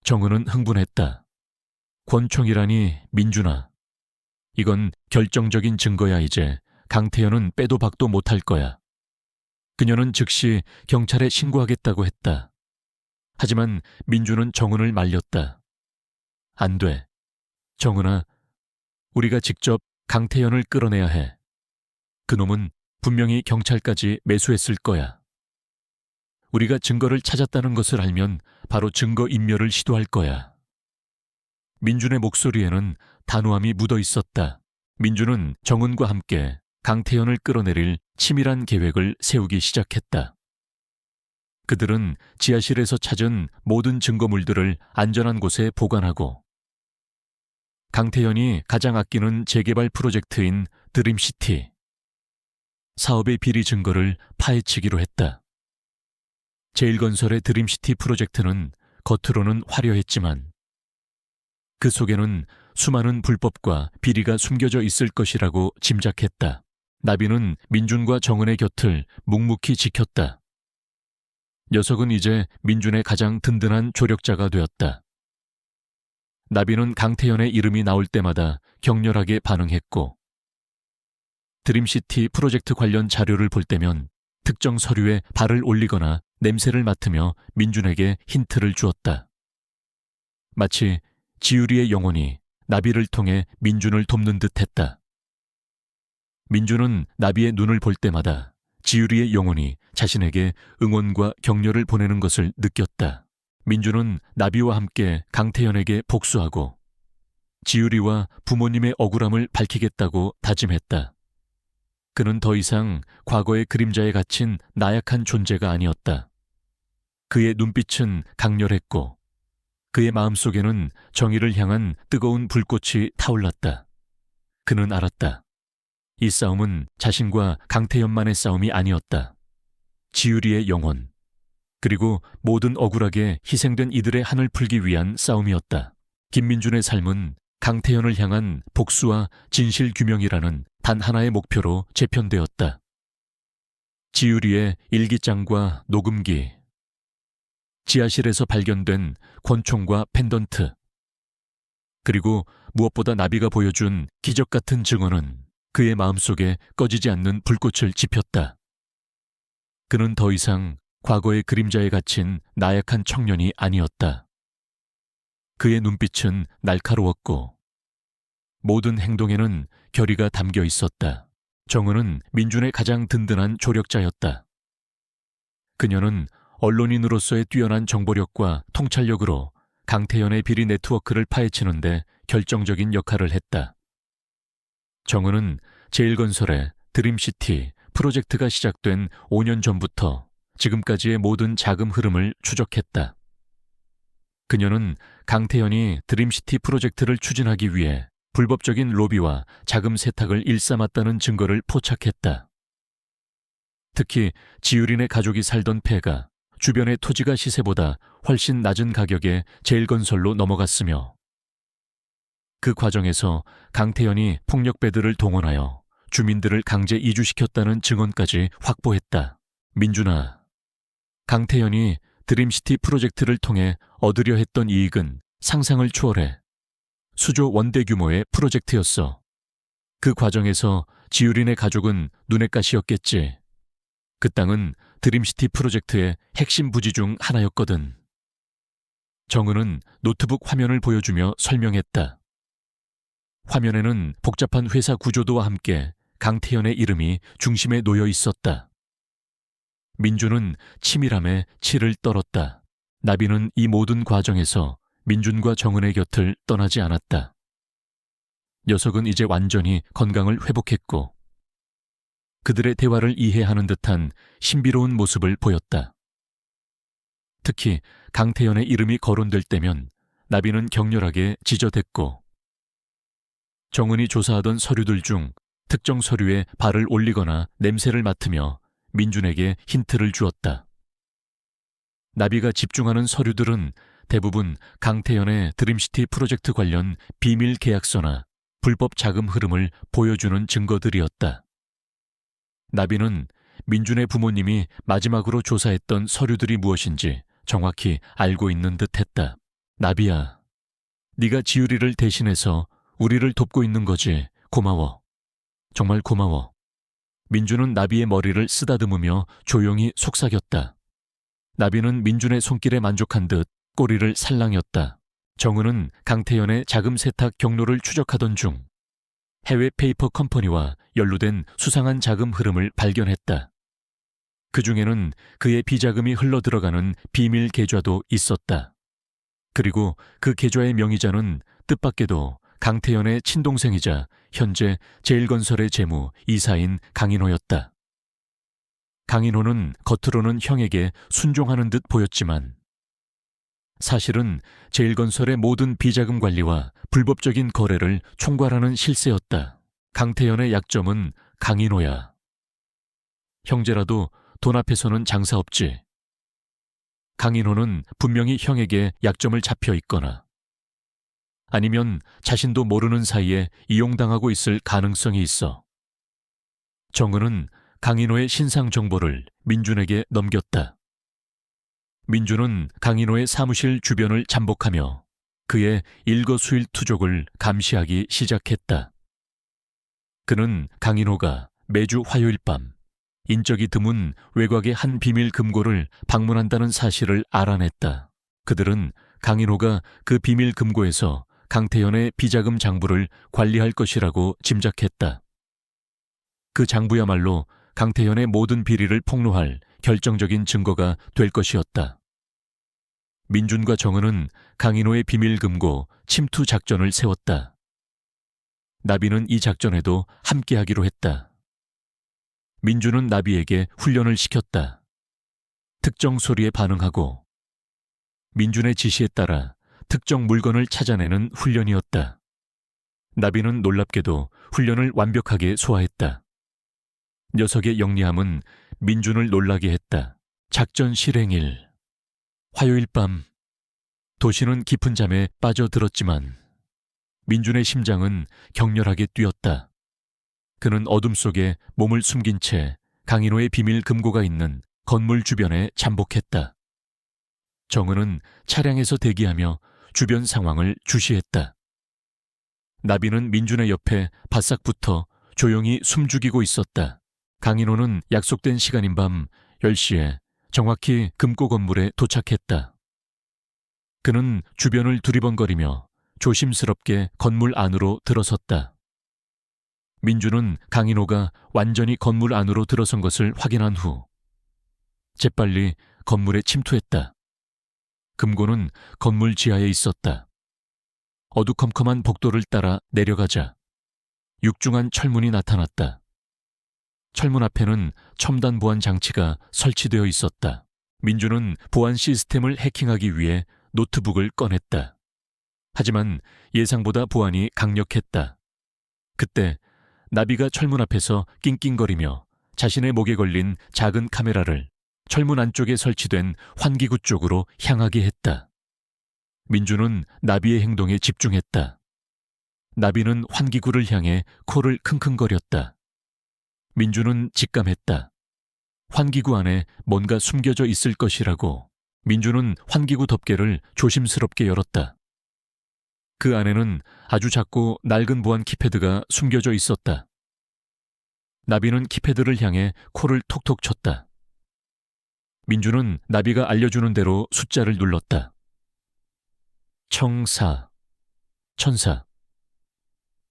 S1: 정은은 흥분했다. 권총이라니 민준아. 이건 결정적인 증거야. 이제 강태현은 빼도 박도 못할 거야. 그녀는 즉시 경찰에 신고하겠다고 했다. 하지만 민주는 정은을 말렸다. 안 돼. 정은아, 우리가 직접 강태현을 끌어내야 해. 그놈은 분명히 경찰까지 매수했을 거야. 우리가 증거를 찾았다는 것을 알면 바로 증거 인멸을 시도할 거야. 민준의 목소리에는 단호함이 묻어 있었다. 민준은 정은과 함께 강태현을 끌어내릴 치밀한 계획을 세우기 시작했다. 그들은 지하실에서 찾은 모든 증거물들을 안전한 곳에 보관하고 강태현이 가장 아끼는 재개발 프로젝트인 드림시티, 사업의 비리 증거를 파헤치기로 했다. 제일건설의 드림시티 프로젝트는 겉으로는 화려했지만 그 속에는 수많은 불법과 비리가 숨겨져 있을 것이라고 짐작했다. 나비는 민준과 정은의 곁을 묵묵히 지켰다. 녀석은 이제 민준의 가장 든든한 조력자가 되었다. 나비는 강태현의 이름이 나올 때마다 격렬하게 반응했고 드림시티 프로젝트 관련 자료를 볼 때면 특정 서류에 발을 올리거나 냄새를 맡으며 민준에게 힌트를 주었다. 마치 지유리의 영혼이 나비를 통해 민준을 돕는 듯 했다. 민준은 나비의 눈을 볼 때마다 지유리의 영혼이 자신에게 응원과 격려를 보내는 것을 느꼈다. 민준은 나비와 함께 강태현에게 복수하고 지유리와 부모님의 억울함을 밝히겠다고 다짐했다. 그는 더 이상 과거의 그림자에 갇힌 나약한 존재가 아니었다. 그의 눈빛은 강렬했고 그의 마음속에는 정의를 향한 뜨거운 불꽃이 타올랐다. 그는 알았다. 이 싸움은 자신과 강태현만의 싸움이 아니었다. 지유리의 영혼, 그리고 모든 억울하게 희생된 이들의 한을 풀기 위한 싸움이었다. 김민준의 삶은 강태현을 향한 복수와 진실 규명이라는 단 하나의 목표로 재편되었다. 지유리의 일기장과 녹음기, 지하실에서 발견된 권총과 펜던트, 그리고 무엇보다 나비가 보여준 기적 같은 증언은 그의 마음속에 꺼지지 않는 불꽃을 지폈다. 그는 더 이상 과거의 그림자에 갇힌 나약한 청년이 아니었다. 그의 눈빛은 날카로웠고 모든 행동에는 결의가 담겨 있었다. 정은은 민준의 가장 든든한 조력자였다. 그녀는 언론인으로서의 뛰어난 정보력과 통찰력으로 강태현의 비리 네트워크를 파헤치는데 결정적인 역할을 했다. 정은은 제일건설의 드림시티 프로젝트가 시작된 5년 전부터 지금까지의 모든 자금 흐름을 추적했다. 그녀는 강태현이 드림시티 프로젝트를 추진하기 위해 불법적인 로비와 자금 세탁을 일삼았다는 증거를 포착했다. 특히 지유린의 가족이 살던 폐가 주변의 토지가 시세보다 훨씬 낮은 가격에 제일건설로 넘어갔으며 그 과정에서 강태현이 폭력배들을 동원하여 주민들을 강제 이주시켰다는 증언까지 확보했다. 민준아, 강태현이 드림시티 프로젝트를 통해 얻으려 했던 이익은 상상을 초월해 수조 원대 규모의 프로젝트였어. 그 과정에서 지유린의 가족은 눈엣 가시였겠지. 그 땅은 드림시티 프로젝트의 핵심 부지 중 하나였거든. 정은은 노트북 화면을 보여주며 설명했다. 화면에는 복잡한 회사 구조도와 함께 강태현의 이름이 중심에 놓여 있었다. 민준은 치밀함에 치를 떨었다. 나비는 이 모든 과정에서 민준과 정은의 곁을 떠나지 않았다. 녀석은 이제 완전히 건강을 회복했고 그들의 대화를 이해하는 듯한 신비로운 모습을 보였다. 특히 강태현의 이름이 거론될 때면 나비는 격렬하게 지저댔고 정은이 조사하던 서류들 중 특정 서류에 발을 올리거나 냄새를 맡으며 민준에게 힌트를 주었다. 나비가 집중하는 서류들은 대부분 강태현의 드림시티 프로젝트 관련 비밀 계약서나 불법 자금 흐름을 보여주는 증거들이었다. 나비는 민준의 부모님이 마지막으로 조사했던 서류들이 무엇인지 정확히 알고 있는 듯했다. 나비야, 네가 지유리를 대신해서 우리를 돕고 있는 거지. 고마워. 정말 고마워. 민준은 나비의 머리를 쓰다듬으며 조용히 속삭였다. 나비는 민준의 손길에 만족한 듯 꼬리를 살랑였다. 정은은 강태현의 자금 세탁 경로를 추적하던 중 해외 페이퍼 컴퍼니와 연루된 수상한 자금 흐름을 발견했다. 그 중에는 그의 비자금이 흘러들어가는 비밀 계좌도 있었다. 그리고 그 계좌의 명의자는 뜻밖에도 강태현의 친동생이자 현재 제일건설의 재무 이사인 강인호였다. 강인호는 겉으로는 형에게 순종하는 듯 보였지만 사실은 제일건설의 모든 비자금 관리와 불법적인 거래를 총괄하는 실세였다. 강태현의 약점은 강인호야. 형제라도 돈 앞에서는 장사 없지. 강인호는 분명히 형에게 약점을 잡혀 있거나 아니면 자신도 모르는 사이에 이용당하고 있을 가능성이 있어. 정은은 강인호의 신상 정보를 민준에게 넘겼다. 민준은 강인호의 사무실 주변을 잠복하며 그의 일거수일투족을 감시하기 시작했다. 그는 강인호가 매주 화요일 밤 인적이 드문 외곽의 한 비밀 금고를 방문한다는 사실을 알아냈다. 그들은 강인호가 그 비밀 금고에서 강태현의 비자금 장부를 관리할 것이라고 짐작했다. 그 장부야말로 강태현의 모든 비리를 폭로할 결정적인 증거가 될 것이었다. 민준과 정은은 강인호의 비밀 금고 침투 작전을 세웠다. 나비는 이 작전에도 함께하기로 했다. 민준은 나비에게 훈련을 시켰다. 특정 소리에 반응하고 민준의 지시에 따라 특정 물건을 찾아내는 훈련이었다. 나비는 놀랍게도 훈련을 완벽하게 소화했다. 녀석의 영리함은 민준을 놀라게 했다. 작전 실행일. 화요일 밤, 도시는 깊은 잠에 빠져들었지만 민준의 심장은 격렬하게 뛰었다. 그는 어둠 속에 몸을 숨긴 채 강인호의 비밀 금고가 있는 건물 주변에 잠복했다. 정은은 차량에서 대기하며 주변 상황을 주시했다. 나비는 민준의 옆에 바싹 붙어 조용히 숨죽이고 있었다. 강인호는 약속된 시간인 밤 10시에 정확히 금고 건물에 도착했다. 그는 주변을 두리번거리며 조심스럽게 건물 안으로 들어섰다. 민준은 강인호가 완전히 건물 안으로 들어선 것을 확인한 후 재빨리 건물에 침투했다. 금고는 건물 지하에 있었다. 어두컴컴한 복도를 따라 내려가자 육중한 철문이 나타났다. 철문 앞에는 첨단 보안 장치가 설치되어 있었다. 민준은 보안 시스템을 해킹하기 위해 노트북을 꺼냈다. 하지만 예상보다 보안이 강력했다. 그때 나비가 철문 앞에서 낑낑거리며 자신의 목에 걸린 작은 카메라를 철문 안쪽에 설치된 환기구 쪽으로 향하게 했다. 민준은 나비의 행동에 집중했다. 나비는 환기구를 향해 코를 킁킁거렸다. 민준은 직감했다. 환기구 안에 뭔가 숨겨져 있을 것이라고. 민준은 환기구 덮개를 조심스럽게 열었다. 그 안에는 아주 작고 낡은 보안 키패드가 숨겨져 있었다. 나비는 키패드를 향해 코를 톡톡 쳤다. 민준은 나비가 알려주는 대로 숫자를 눌렀다. 청사, 천사.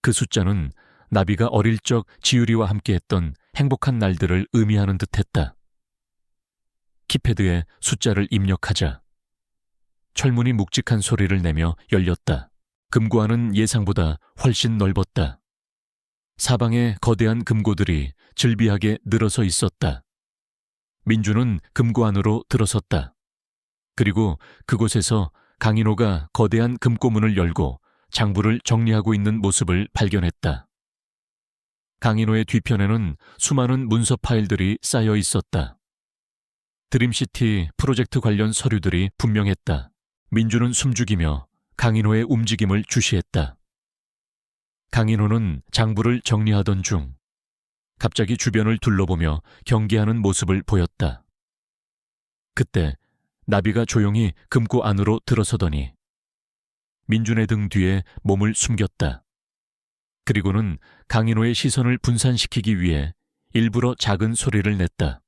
S1: 그 숫자는 나비가 어릴 적 지유리와 함께했던 행복한 날들을 의미하는 듯했다. 키패드에 숫자를 입력하자 철문이 묵직한 소리를 내며 열렸다. 금고 안은 예상보다 훨씬 넓었다. 사방에 거대한 금고들이 즐비하게 늘어서 있었다. 민준은 금고 안으로 들어섰다. 그리고 그곳에서 강인호가 거대한 금고문을 열고 장부를 정리하고 있는 모습을 발견했다. 강인호의 뒤편에는 수많은 문서 파일들이 쌓여 있었다. 드림시티 프로젝트 관련 서류들이 분명했다. 민준은 숨죽이며 강인호의 움직임을 주시했다. 강인호는 장부를 정리하던 중 갑자기 주변을 둘러보며 경계하는 모습을 보였다. 그때 나비가 조용히 금고 안으로 들어서더니 민준의 등 뒤에 몸을 숨겼다. 그리고는 강인호의 시선을 분산시키기 위해 일부러 작은 소리를 냈다.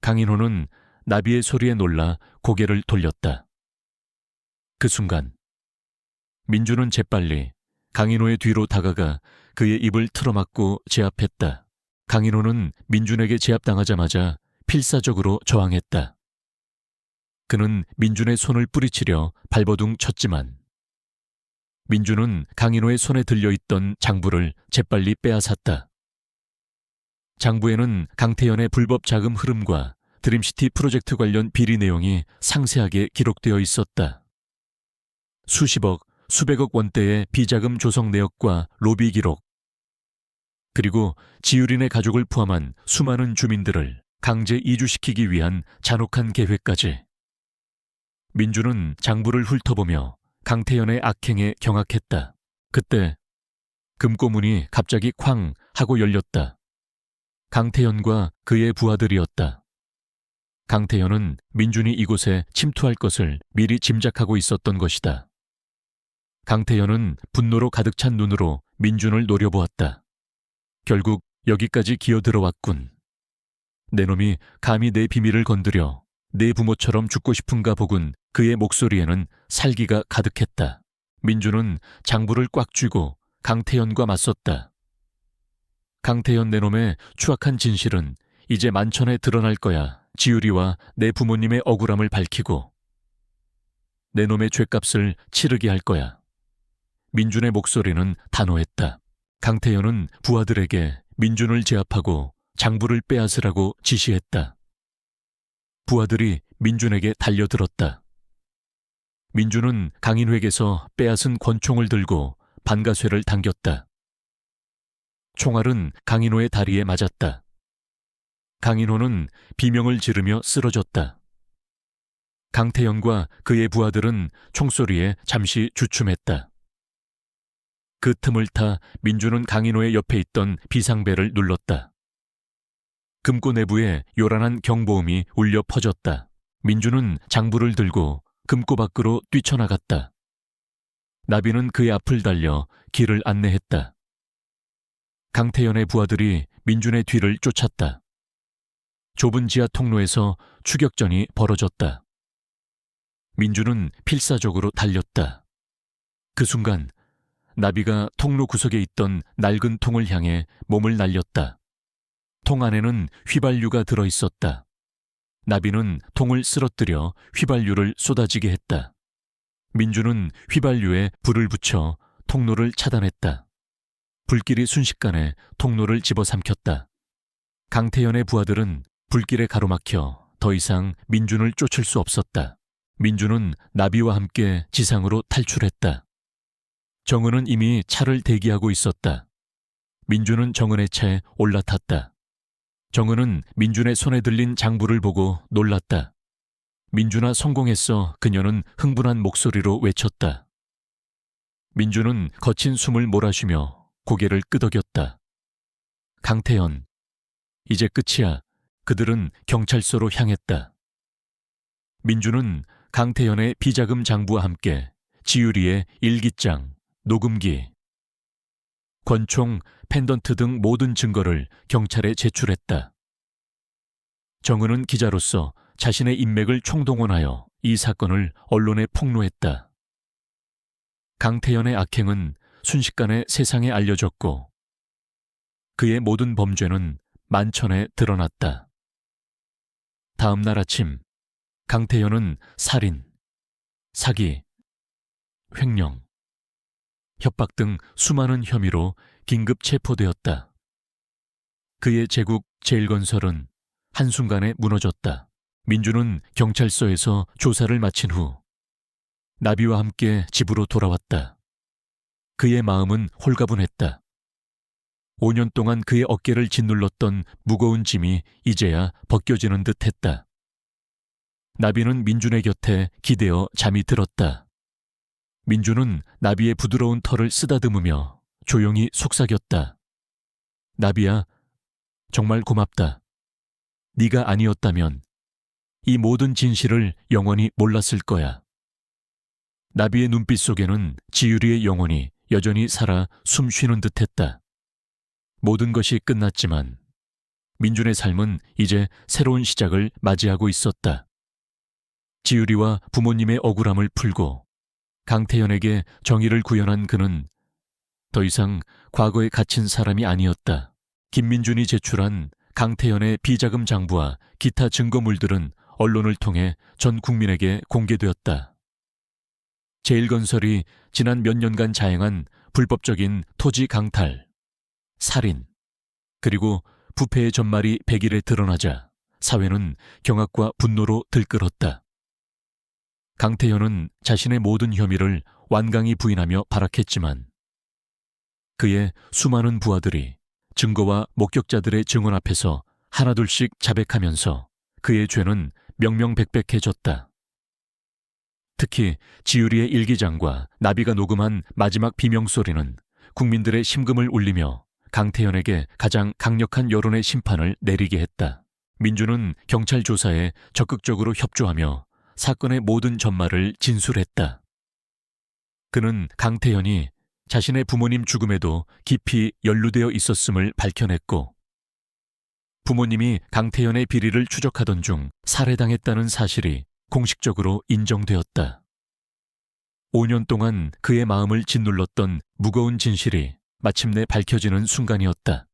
S1: 강인호는 나비의 소리에 놀라 고개를 돌렸다. 그 순간 민준은 재빨리 강인호의 뒤로 다가가 그의 입을 틀어막고 제압했다. 강인호는 민준에게 제압당하자마자 필사적으로 저항했다. 그는 민준의 손을 뿌리치려 발버둥 쳤지만 민준은 강인호의 손에 들려있던 장부를 재빨리 빼앗았다. 장부에는 강태현의 불법 자금 흐름과 드림시티 프로젝트 관련 비리 내용이 상세하게 기록되어 있었다. 수십억, 수백억 원대의 비자금 조성 내역과 로비 기록, 그리고 지유린의 가족을 포함한 수많은 주민들을 강제 이주시키기 위한 잔혹한 계획까지. 민준은 장부를 훑어보며 강태현의 악행에 경악했다. 그때 금고문이 갑자기 쾅 하고 열렸다. 강태현과 그의 부하들이었다. 강태현은 민준이 이곳에 침투할 것을 미리 짐작하고 있었던 것이다. 강태현은 분노로 가득 찬 눈으로 민준을 노려보았다. 결국 여기까지 기어들어왔군. 내 놈이 감히 내 비밀을 건드려 내 부모처럼 죽고 싶은가 보군. 그의 목소리에는 살기가 가득했다. 민주는 장부를 꽉 쥐고 강태현과 맞섰다. 강태현, 내 놈의 추악한 진실은 이제 만천에 드러날 거야. 지유리와 내 부모님의 억울함을 밝히고 내 놈의 죗값을 치르게 할 거야. 민준의 목소리는 단호했다. 강태현은 부하들에게 민준을 제압하고 장부를 빼앗으라고 지시했다. 부하들이 민준에게 달려들었다. 민준은 강인회에게서 빼앗은 권총을 들고 반가쇠를 당겼다. 총알은 강인호의 다리에 맞았다. 강인호는 비명을 지르며 쓰러졌다. 강태현과 그의 부하들은 총소리에 잠시 주춤했다. 그 틈을 타 민준은 강인호의 옆에 있던 비상벨을 눌렀다. 금고 내부에 요란한 경보음이 울려 퍼졌다. 민준은 장부를 들고 금고 밖으로 뛰쳐나갔다. 나비는 그의 앞을 달려 길을 안내했다. 강태현의 부하들이 민준의 뒤를 쫓았다. 좁은 지하 통로에서 추격전이 벌어졌다. 민준은 필사적으로 달렸다. 그 순간 나비가 통로 구석에 있던 낡은 통을 향해 몸을 날렸다. 통 안에는 휘발유가 들어있었다. 나비는 통을 쓰러뜨려 휘발유를 쏟아지게 했다. 민준은 휘발유에 불을 붙여 통로를 차단했다. 불길이 순식간에 통로를 집어삼켰다. 강태현의 부하들은 불길에 가로막혀 더 이상 민준을 쫓을 수 없었다. 민준은 나비와 함께 지상으로 탈출했다. 정은은 이미 차를 대기하고 있었다. 민준은 정은의 차에 올라탔다. 정은은 민준의 손에 들린 장부를 보고 놀랐다. 민준아, 성공했어. 그녀는 흥분한 목소리로 외쳤다. 민준은 거친 숨을 몰아쉬며 고개를 끄덕였다. 강태현, 이제 끝이야. 그들은 경찰서로 향했다. 민준은 강태현의 비자금 장부와 함께 지유리의 일기장, 녹음기, 권총, 펜던트 등 모든 증거를 경찰에 제출했다. 정은은 기자로서 자신의 인맥을 총동원하여 이 사건을 언론에 폭로했다. 강태현의 악행은 순식간에 세상에 알려졌고 그의 모든 범죄는 만천에 드러났다. 다음 날 아침, 강태현은 살인, 사기, 횡령, 협박 등 수많은 혐의로 긴급 체포되었다. 그의 제국 제1건설은 한순간에 무너졌다. 민준은 경찰서에서 조사를 마친 후 나비와 함께 집으로 돌아왔다. 그의 마음은 홀가분했다. 5년 동안 그의 어깨를 짓눌렀던 무거운 짐이 이제야 벗겨지는 듯 했다. 나비는 민준의 곁에 기대어 잠이 들었다. 민준은 나비의 부드러운 털을 쓰다듬으며 조용히 속삭였다. 나비야, 정말 고맙다. 네가 아니었다면 이 모든 진실을 영원히 몰랐을 거야. 나비의 눈빛 속에는 지유리의 영혼이 여전히 살아 숨 쉬는 듯했다. 모든 것이 끝났지만 민준의 삶은 이제 새로운 시작을 맞이하고 있었다. 지유리와 부모님의 억울함을 풀고 강태현에게 정의를 구현한 그는 더 이상 과거에 갇힌 사람이 아니었다. 김민준이 제출한 강태현의 비자금 장부와 기타 증거물들은 언론을 통해 전 국민에게 공개되었다. 제1건설이 지난 몇 년간 자행한 불법적인 토지 강탈, 살인, 그리고 부패의 전말이 백일에 드러나자 사회는 경악과 분노로 들끓었다. 강태현은 자신의 모든 혐의를 완강히 부인하며 발악했지만 그의 수많은 부하들이 증거와 목격자들의 증언 앞에서 하나둘씩 자백하면서 그의 죄는 명명백백해졌다. 특히 지유리의 일기장과 나비가 녹음한 마지막 비명소리는 국민들의 심금을 울리며 강태현에게 가장 강력한 여론의 심판을 내리게 했다. 민준은 경찰 조사에 적극적으로 협조하며 사건의 모든 전말을 진술했다. 그는 강태현이 자신의 부모님 죽음에도 깊이 연루되어 있었음을 밝혀냈고 부모님이 강태현의 비리를 추적하던 중 살해당했다는 사실이 공식적으로 인정되었다. 5년 동안 그의 마음을 짓눌렀던 무거운 진실이 마침내 밝혀지는 순간이었다.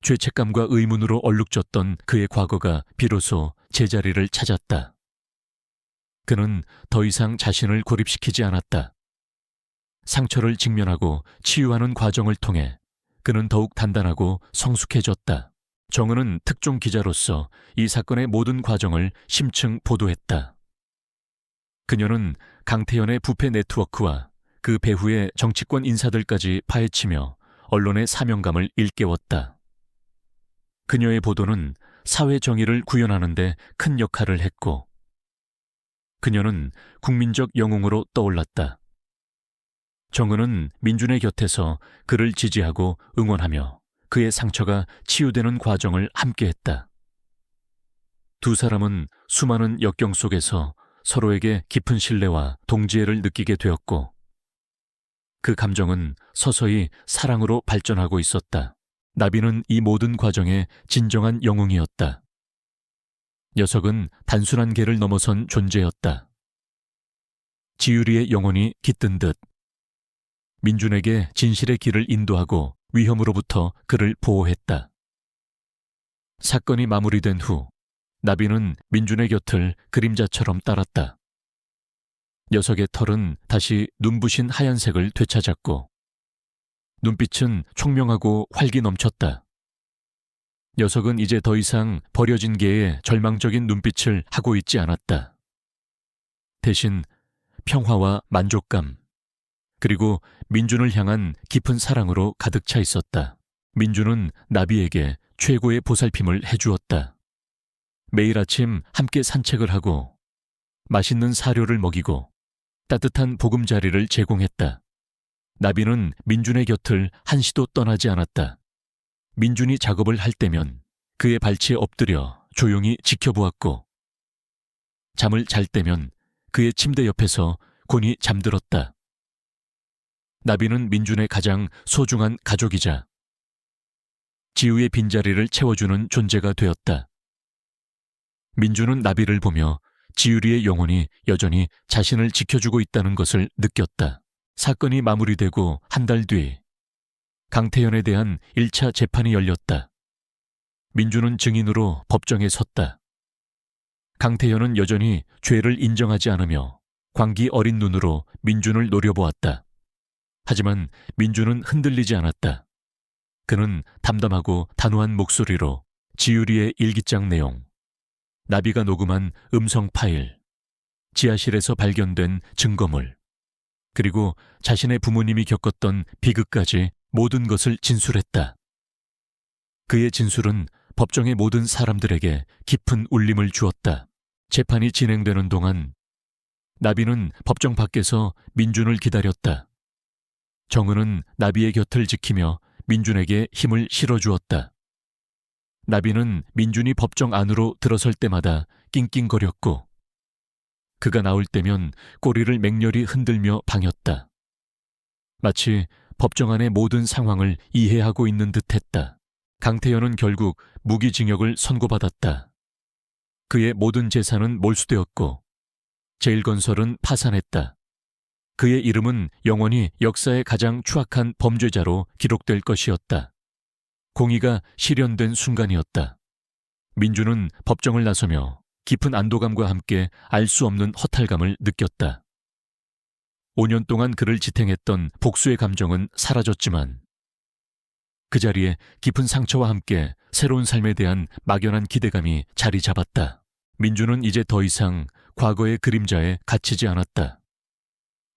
S1: 죄책감과 의문으로 얼룩졌던 그의 과거가 비로소 제자리를 찾았다. 그는 더 이상 자신을 고립시키지 않았다. 상처를 직면하고 치유하는 과정을 통해 그는 더욱 단단하고 성숙해졌다. 정은은 특종 기자로서 이 사건의 모든 과정을 심층 보도했다. 그녀는 강태현의 부패 네트워크와 그 배후의 정치권 인사들까지 파헤치며 언론의 사명감을 일깨웠다. 그녀의 보도는 사회 정의를 구현하는 데 큰 역할을 했고, 그녀는 국민적 영웅으로 떠올랐다. 정은은 민준의 곁에서 그를 지지하고 응원하며 그의 상처가 치유되는 과정을 함께했다. 두 사람은 수많은 역경 속에서 서로에게 깊은 신뢰와 동지애를 느끼게 되었고, 그 감정은 서서히 사랑으로 발전하고 있었다. 나비는 이 모든 과정의 진정한 영웅이었다. 녀석은 단순한 개를 넘어선 존재였다. 지유리의 영혼이 깃든 듯 민준에게 진실의 길을 인도하고 위험으로부터 그를 보호했다. 사건이 마무리된 후 나비는 민준의 곁을 그림자처럼 따랐다. 녀석의 털은 다시 눈부신 하얀색을 되찾았고 눈빛은 총명하고 활기 넘쳤다. 녀석은 이제 더 이상 버려진 개의 절망적인 눈빛을 하고 있지 않았다. 대신 평화와 만족감, 그리고 민준을 향한 깊은 사랑으로 가득 차 있었다. 민준은 나비에게 최고의 보살핌을 해주었다. 매일 아침 함께 산책을 하고 맛있는 사료를 먹이고 따뜻한 보금자리를 제공했다. 나비는 민준의 곁을 한시도 떠나지 않았다. 민준이 작업을 할 때면 그의 발치에 엎드려 조용히 지켜보았고, 잠을 잘 때면 그의 침대 옆에서 곤히 잠들었다. 나비는 민준의 가장 소중한 가족이자 지우의 빈자리를 채워주는 존재가 되었다. 민준은 나비를 보며 지유리의 영혼이 여전히 자신을 지켜주고 있다는 것을 느꼈다. 사건이 마무리되고 한 달 뒤 강태현에 대한 1차 재판이 열렸다. 민준은 증인으로 법정에 섰다. 강태현은 여전히 죄를 인정하지 않으며 광기 어린 눈으로 민준을 노려보았다. 하지만 민준은 흔들리지 않았다. 그는 담담하고 단호한 목소리로 지유리의 일기장 내용, 나비가 녹음한 음성 파일, 지하실에서 발견된 증거물, 그리고 자신의 부모님이 겪었던 비극까지 모든 것을 진술했다. 그의 진술은 법정의 모든 사람들에게 깊은 울림을 주었다. 재판이 진행되는 동안 나비는 법정 밖에서 민준을 기다렸다. 정은은 나비의 곁을 지키며 민준에게 힘을 실어주었다. 나비는 민준이 법정 안으로 들어설 때마다 낑낑거렸고, 그가 나올 때면 꼬리를 맹렬히 흔들며 방했다. 마치 법정 안의 모든 상황을 이해하고 있는 듯했다. 강태현은 결국 무기징역을 선고받았다. 그의 모든 재산은 몰수되었고 제1건설은 파산했다. 그의 이름은 영원히 역사의 가장 추악한 범죄자로 기록될 것이었다. 공의가 실현된 순간이었다. 민준은 법정을 나서며 깊은 안도감과 함께 알 수 없는 허탈감을 느꼈다. 5년 동안 그를 지탱했던 복수의 감정은 사라졌지만 그 자리에 깊은 상처와 함께 새로운 삶에 대한 막연한 기대감이 자리 잡았다. 민준은 이제 더 이상 과거의 그림자에 갇히지 않았다.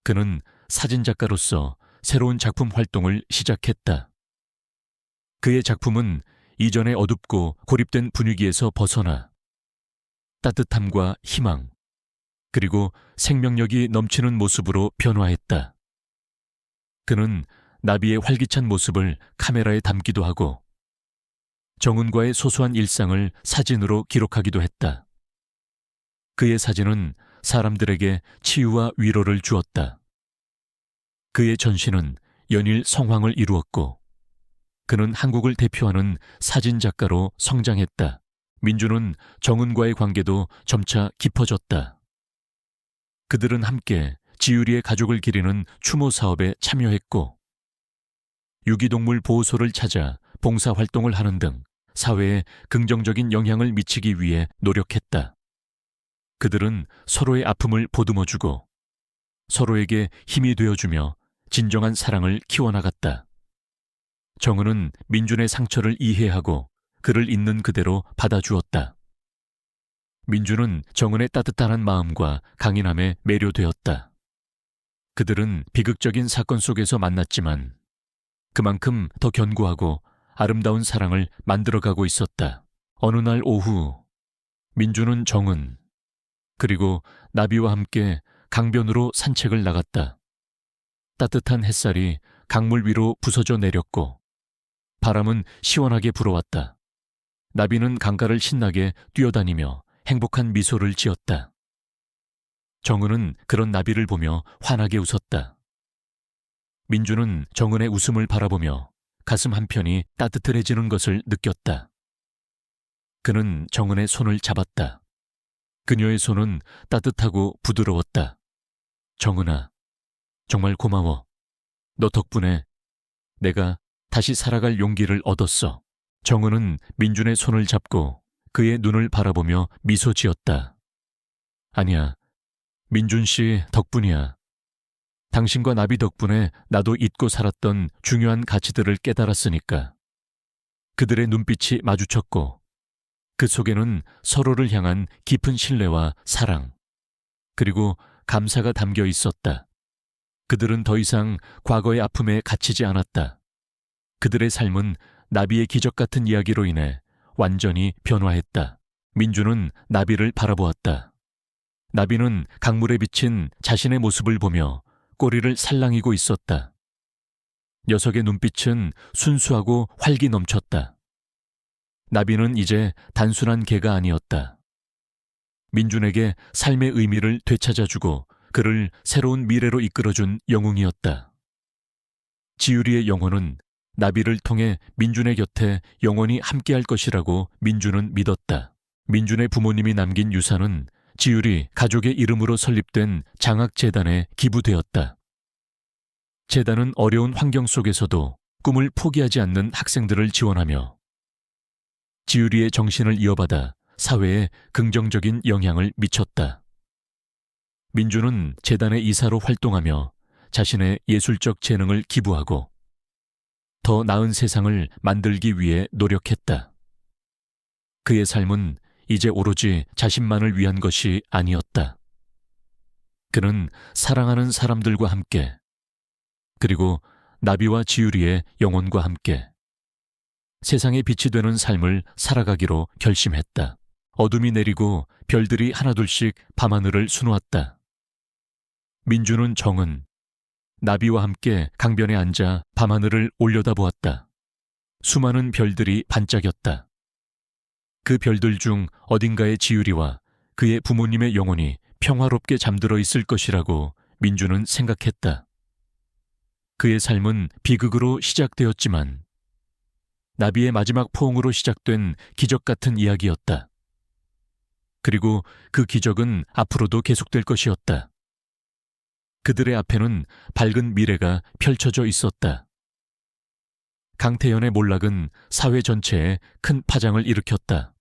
S1: 그는 사진작가로서 새로운 작품 활동을 시작했다. 그의 작품은 이전의 어둡고 고립된 분위기에서 벗어나 따뜻함과 희망, 그리고 생명력이 넘치는 모습으로 변화했다. 그는 나비의 활기찬 모습을 카메라에 담기도 하고 정은과의 소소한 일상을 사진으로 기록하기도 했다. 그의 사진은 사람들에게 치유와 위로를 주었다. 그의 전시는 연일 성황을 이루었고 그는 한국을 대표하는 사진작가로 성장했다. 민주는 정은과의 관계도 점차 깊어졌다. 그들은 함께 지유리의 가족을 기리는 추모 사업에 참여했고 유기동물 보호소를 찾아 봉사활동을 하는 등 사회에 긍정적인 영향을 미치기 위해 노력했다. 그들은 서로의 아픔을 보듬어주고 서로에게 힘이 되어주며 진정한 사랑을 키워나갔다. 정은은 민준의 상처를 이해하고 그를 있는 그대로 받아주었다. 민준은 정은의 따뜻한 마음과 강인함에 매료되었다. 그들은 비극적인 사건 속에서 만났지만 그만큼 더 견고하고 아름다운 사랑을 만들어가고 있었다. 어느 날 오후 민준은 정은 그리고 나비와 함께 강변으로 산책을 나갔다. 따뜻한 햇살이 강물 위로 부서져 내렸고 바람은 시원하게 불어왔다. 나비는 강가를 신나게 뛰어다니며 행복한 미소를 지었다. 정은은 그런 나비를 보며 환하게 웃었다. 민주는 정은의 웃음을 바라보며 가슴 한편이 따뜻해지는 것을 느꼈다. 그는 정은의 손을 잡았다. 그녀의 손은 따뜻하고 부드러웠다. 정은아, 정말 고마워. 너 덕분에 내가 다시 살아갈 용기를 얻었어. 정은은 민준의 손을 잡고 그의 눈을 바라보며 미소 지었다. 아니야, 민준 씨 덕분이야. 당신과 나비 덕분에 나도 잊고 살았던 중요한 가치들을 깨달았으니까. 그들의 눈빛이 마주쳤고 그 속에는 서로를 향한 깊은 신뢰와 사랑, 그리고 감사가 담겨 있었다. 그들은 더 이상 과거의 아픔에 갇히지 않았다. 그들의 삶은 나비의 기적 같은 이야기로 인해 완전히 변화했다. 민주는 나비를 바라보았다. 나비는 강물에 비친 자신의 모습을 보며 꼬리를 살랑이고 있었다. 녀석의 눈빛은 순수하고 활기 넘쳤다. 나비는 이제 단순한 개가 아니었다. 민준에게 삶의 의미를 되찾아주고 그를 새로운 미래로 이끌어준 영웅이었다. 지유리의 영혼은 나비를 통해 민준의 곁에 영원히 함께할 것이라고 민준은 믿었다. 민준의 부모님이 남긴 유산은 지유리 가족의 이름으로 설립된 장학재단에 기부되었다. 재단은 어려운 환경 속에서도 꿈을 포기하지 않는 학생들을 지원하며 지유리의 정신을 이어받아 사회에 긍정적인 영향을 미쳤다. 민준은 재단의 이사로 활동하며 자신의 예술적 재능을 기부하고 더 나은 세상을 만들기 위해 노력했다. 그의 삶은 이제 오로지 자신만을 위한 것이 아니었다. 그는 사랑하는 사람들과 함께, 그리고 나비와 지유리의 영혼과 함께 세상에 빛이 되는 삶을 살아가기로 결심했다. 어둠이 내리고 별들이 하나둘씩 밤하늘을 수놓았다. 민주는 정은, 나비와 함께 강변에 앉아 밤하늘을 올려다보았다. 수많은 별들이 반짝였다. 그 별들 중 어딘가에 지유리와 그의 부모님의 영혼이 평화롭게 잠들어 있을 것이라고 민주는 생각했다. 그의 삶은 비극으로 시작되었지만 나비의 마지막 포옹으로 시작된 기적 같은 이야기였다. 그리고 그 기적은 앞으로도 계속될 것이었다. 그들의 앞에는 밝은 미래가 펼쳐져 있었다. 강태현의 몰락은 사회 전체에 큰 파장을 일으켰다.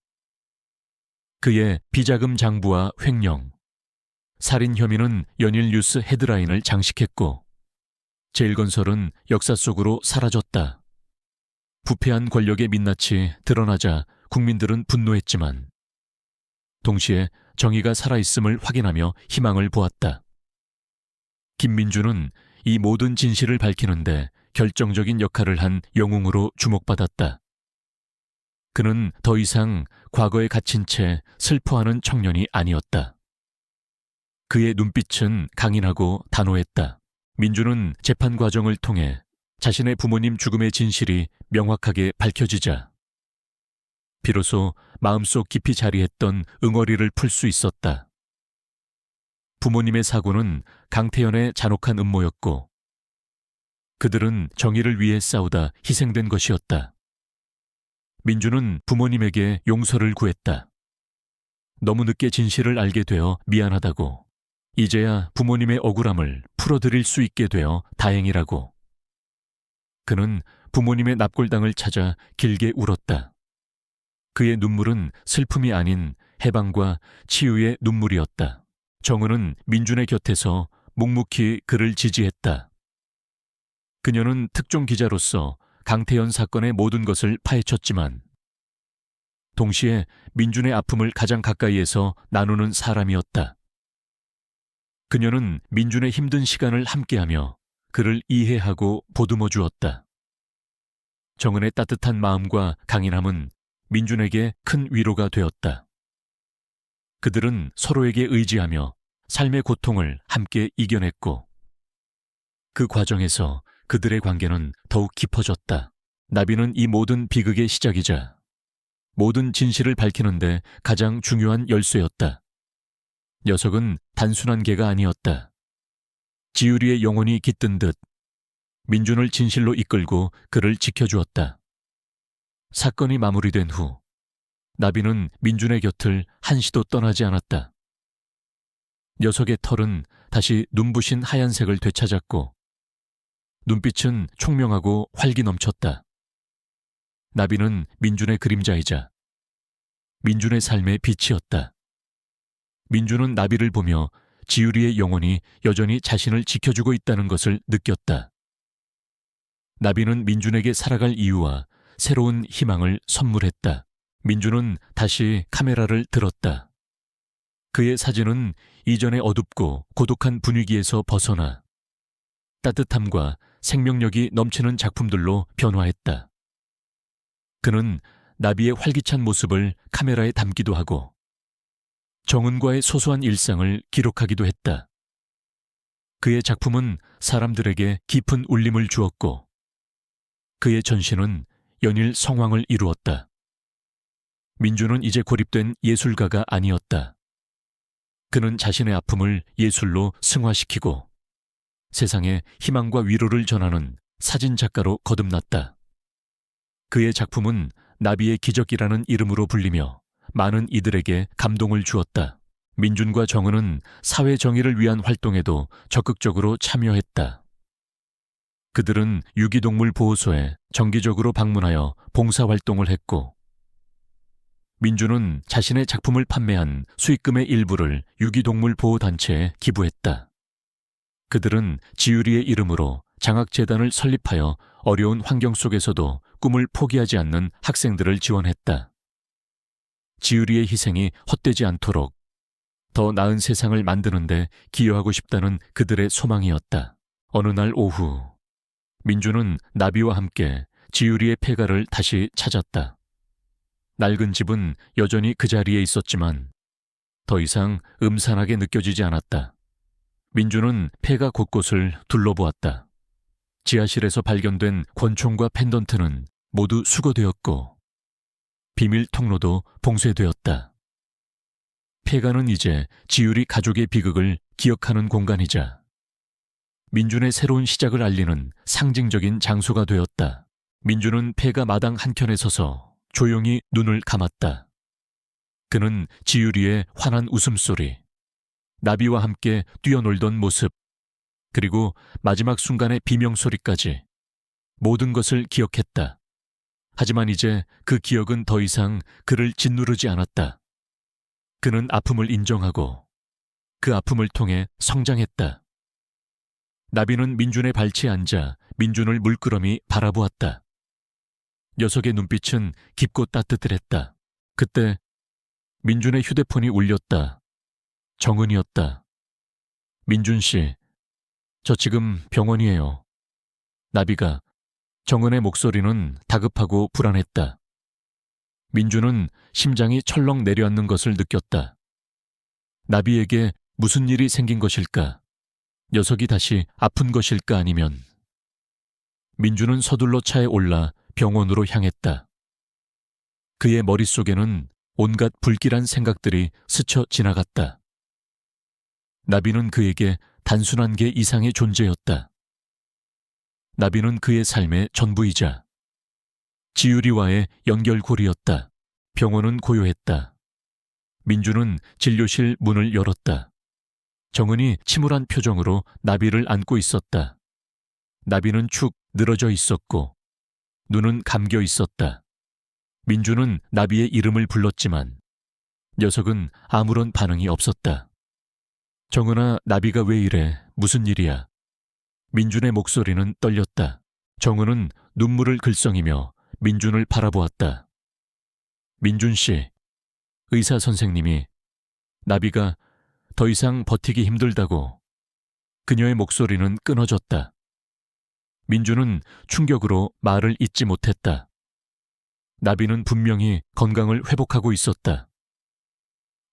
S1: 그의 비자금 장부와 횡령, 살인 혐의는 연일 뉴스 헤드라인을 장식했고 제일건설은 역사 속으로 사라졌다. 부패한 권력의 민낯이 드러나자 국민들은 분노했지만 동시에 정의가 살아있음을 확인하며 희망을 보았다. 김민주는 이 모든 진실을 밝히는데 결정적인 역할을 한 영웅으로 주목받았다. 그는 더 이상 과거에 갇힌 채 슬퍼하는 청년이 아니었다. 그의 눈빛은 강인하고 단호했다. 민주는 재판 과정을 통해 자신의 부모님 죽음의 진실이 명확하게 밝혀지자 비로소 마음속 깊이 자리했던 응어리를 풀 수 있었다. 부모님의 사고는 강태현의 잔혹한 음모였고 그들은 정의를 위해 싸우다 희생된 것이었다. 민주는 부모님에게 용서를 구했다. 너무 늦게 진실을 알게 되어 미안하다고. 이제야 부모님의 억울함을 풀어드릴 수 있게 되어 다행이라고. 그는 부모님의 납골당을 찾아 길게 울었다. 그의 눈물은 슬픔이 아닌 해방과 치유의 눈물이었다. 정은은 민준의 곁에서 묵묵히 그를 지지했다. 그녀는 특종 기자로서 강태현 사건의 모든 것을 파헤쳤지만 동시에 민준의 아픔을 가장 가까이에서 나누는 사람이었다. 그녀는 민준의 힘든 시간을 함께하며 그를 이해하고 보듬어 주었다. 정은의 따뜻한 마음과 강인함은 민준에게 큰 위로가 되었다. 그들은 서로에게 의지하며 삶의 고통을 함께 이겨냈고 그 과정에서 그들의 관계는 더욱 깊어졌다. 나비는 이 모든 비극의 시작이자 모든 진실을 밝히는데 가장 중요한 열쇠였다. 녀석은 단순한 개가 아니었다. 지유리의 영혼이 깃든 듯 민준을 진실로 이끌고 그를 지켜주었다. 사건이 마무리된 후 나비는 민준의 곁을 한시도 떠나지 않았다. 녀석의 털은 다시 눈부신 하얀색을 되찾았고 눈빛은 총명하고 활기 넘쳤다. 나비는 민준의 그림자이자 민준의 삶의 빛이었다. 민준은 나비를 보며 지유리의 영혼이 여전히 자신을 지켜주고 있다는 것을 느꼈다. 나비는 민준에게 살아갈 이유와 새로운 희망을 선물했다. 민준은 다시 카메라를 들었다. 그의 사진은 이전의 어둡고 고독한 분위기에서 벗어나 따뜻함과 생명력이 넘치는 작품들로 변화했다. 그는 나비의 활기찬 모습을 카메라에 담기도 하고 정은과의 소소한 일상을 기록하기도 했다. 그의 작품은 사람들에게 깊은 울림을 주었고 그의 전시는 연일 성황을 이루었다. 민준은 이제 고립된 예술가가 아니었다. 그는 자신의 아픔을 예술로 승화시키고 세상에 희망과 위로를 전하는 사진작가로 거듭났다. 그의 작품은 나비의 기적이라는 이름으로 불리며 많은 이들에게 감동을 주었다. 민준과 정은은 사회 정의를 위한 활동에도 적극적으로 참여했다. 그들은 유기동물 보호소에 정기적으로 방문하여 봉사활동을 했고 민준은 자신의 작품을 판매한 수익금의 일부를 유기동물 보호단체에 기부했다. 그들은 지유리의 이름으로 장학재단을 설립하여 어려운 환경 속에서도 꿈을 포기하지 않는 학생들을 지원했다. 지유리의 희생이 헛되지 않도록 더 나은 세상을 만드는 데 기여하고 싶다는 그들의 소망이었다. 어느 날 오후 민준은 나비와 함께 지유리의 폐가를 다시 찾았다. 낡은 집은 여전히 그 자리에 있었지만 더 이상 음산하게 느껴지지 않았다. 민준은 폐가 곳곳을 둘러보았다. 지하실에서 발견된 권총과 펜던트는 모두 수거되었고 비밀 통로도 봉쇄되었다. 폐가는 이제 지유리 가족의 비극을 기억하는 공간이자 민준의 새로운 시작을 알리는 상징적인 장소가 되었다. 민준은 폐가 마당 한켠에 서서 조용히 눈을 감았다. 그는 지유리의 환한 웃음소리, 나비와 함께 뛰어놀던 모습, 그리고 마지막 순간의 비명소리까지 모든 것을 기억했다. 하지만 이제 그 기억은 더 이상 그를 짓누르지 않았다. 그는 아픔을 인정하고 그 아픔을 통해 성장했다. 나비는 민준의 발치에 앉아 민준을 물끄러미 바라보았다. 녀석의 눈빛은 깊고 따뜻했다. 그때 민준의 휴대폰이 울렸다. 정은이었다. 민준 씨, 저 지금 병원이에요. 나비가. 정은의 목소리는 다급하고 불안했다. 민준은 심장이 철렁 내려앉는 것을 느꼈다. 나비에게 무슨 일이 생긴 것일까? 녀석이 다시 아픈 것일까 아니면... 민준은 서둘러 차에 올라 병원으로 향했다. 그의 머릿속에는 온갖 불길한 생각들이 스쳐 지나갔다. 나비는 그에게 단순한 게 이상의 존재였다. 나비는 그의 삶의 전부이자 지유리와의 연결고리였다. 병원은 고요했다. 민주는 진료실 문을 열었다. 정은이 침울한 표정으로 나비를 안고 있었다. 나비는 축 늘어져 있었고 눈은 감겨 있었다. 민주는 나비의 이름을 불렀지만 녀석은 아무런 반응이 없었다. 정은아, 나비가 왜 이래? 무슨 일이야? 민준의 목소리는 떨렸다. 정은은 눈물을 글썽이며 민준을 바라보았다. 민준 씨, 의사 선생님이 나비가 더 이상 버티기 힘들다고. 그녀의 목소리는 끊어졌다. 민준은 충격으로 말을 잇지 못했다. 나비는 분명히 건강을 회복하고 있었다.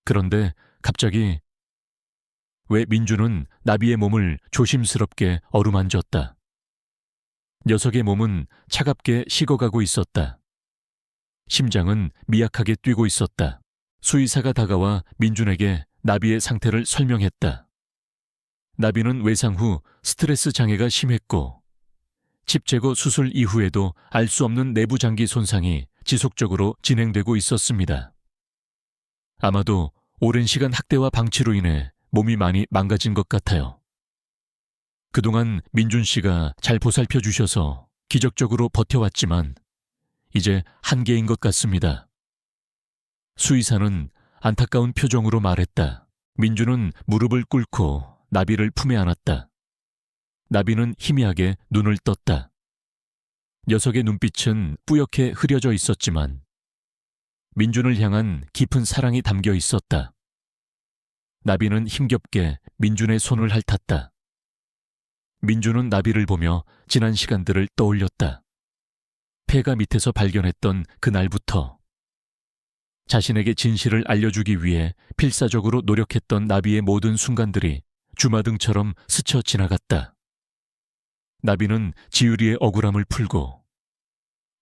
S1: 그런데 갑자기 왜 민준은 나비의 몸을 조심스럽게 어루만졌다. 녀석의 몸은 차갑게 식어가고 있었다. 심장은 미약하게 뛰고 있었다. 수의사가 다가와 민준에게 나비의 상태를 설명했다. 나비는 외상 후 스트레스 장애가 심했고 칩 제거 수술 이후에도 알 수 없는 내부 장기 손상이 지속적으로 진행되고 있었습니다. 아마도 오랜 시간 학대와 방치로 인해 몸이 많이 망가진 것 같아요. 그동안 민준 씨가 잘 보살펴 주셔서 기적적으로 버텨왔지만 이제 한계인 것 같습니다. 수의사는 안타까운 표정으로 말했다. 민준은 무릎을 꿇고 나비를 품에 안았다. 나비는 희미하게 눈을 떴다. 녀석의 눈빛은 뿌옇게 흐려져 있었지만 민준을 향한 깊은 사랑이 담겨 있었다. 나비는 힘겹게 민준의 손을 핥았다. 민준은 나비를 보며 지난 시간들을 떠올렸다. 폐가 밑에서 발견했던 그날부터 자신에게 진실을 알려주기 위해 필사적으로 노력했던 나비의 모든 순간들이 주마등처럼 스쳐 지나갔다. 나비는 지유리의 억울함을 풀고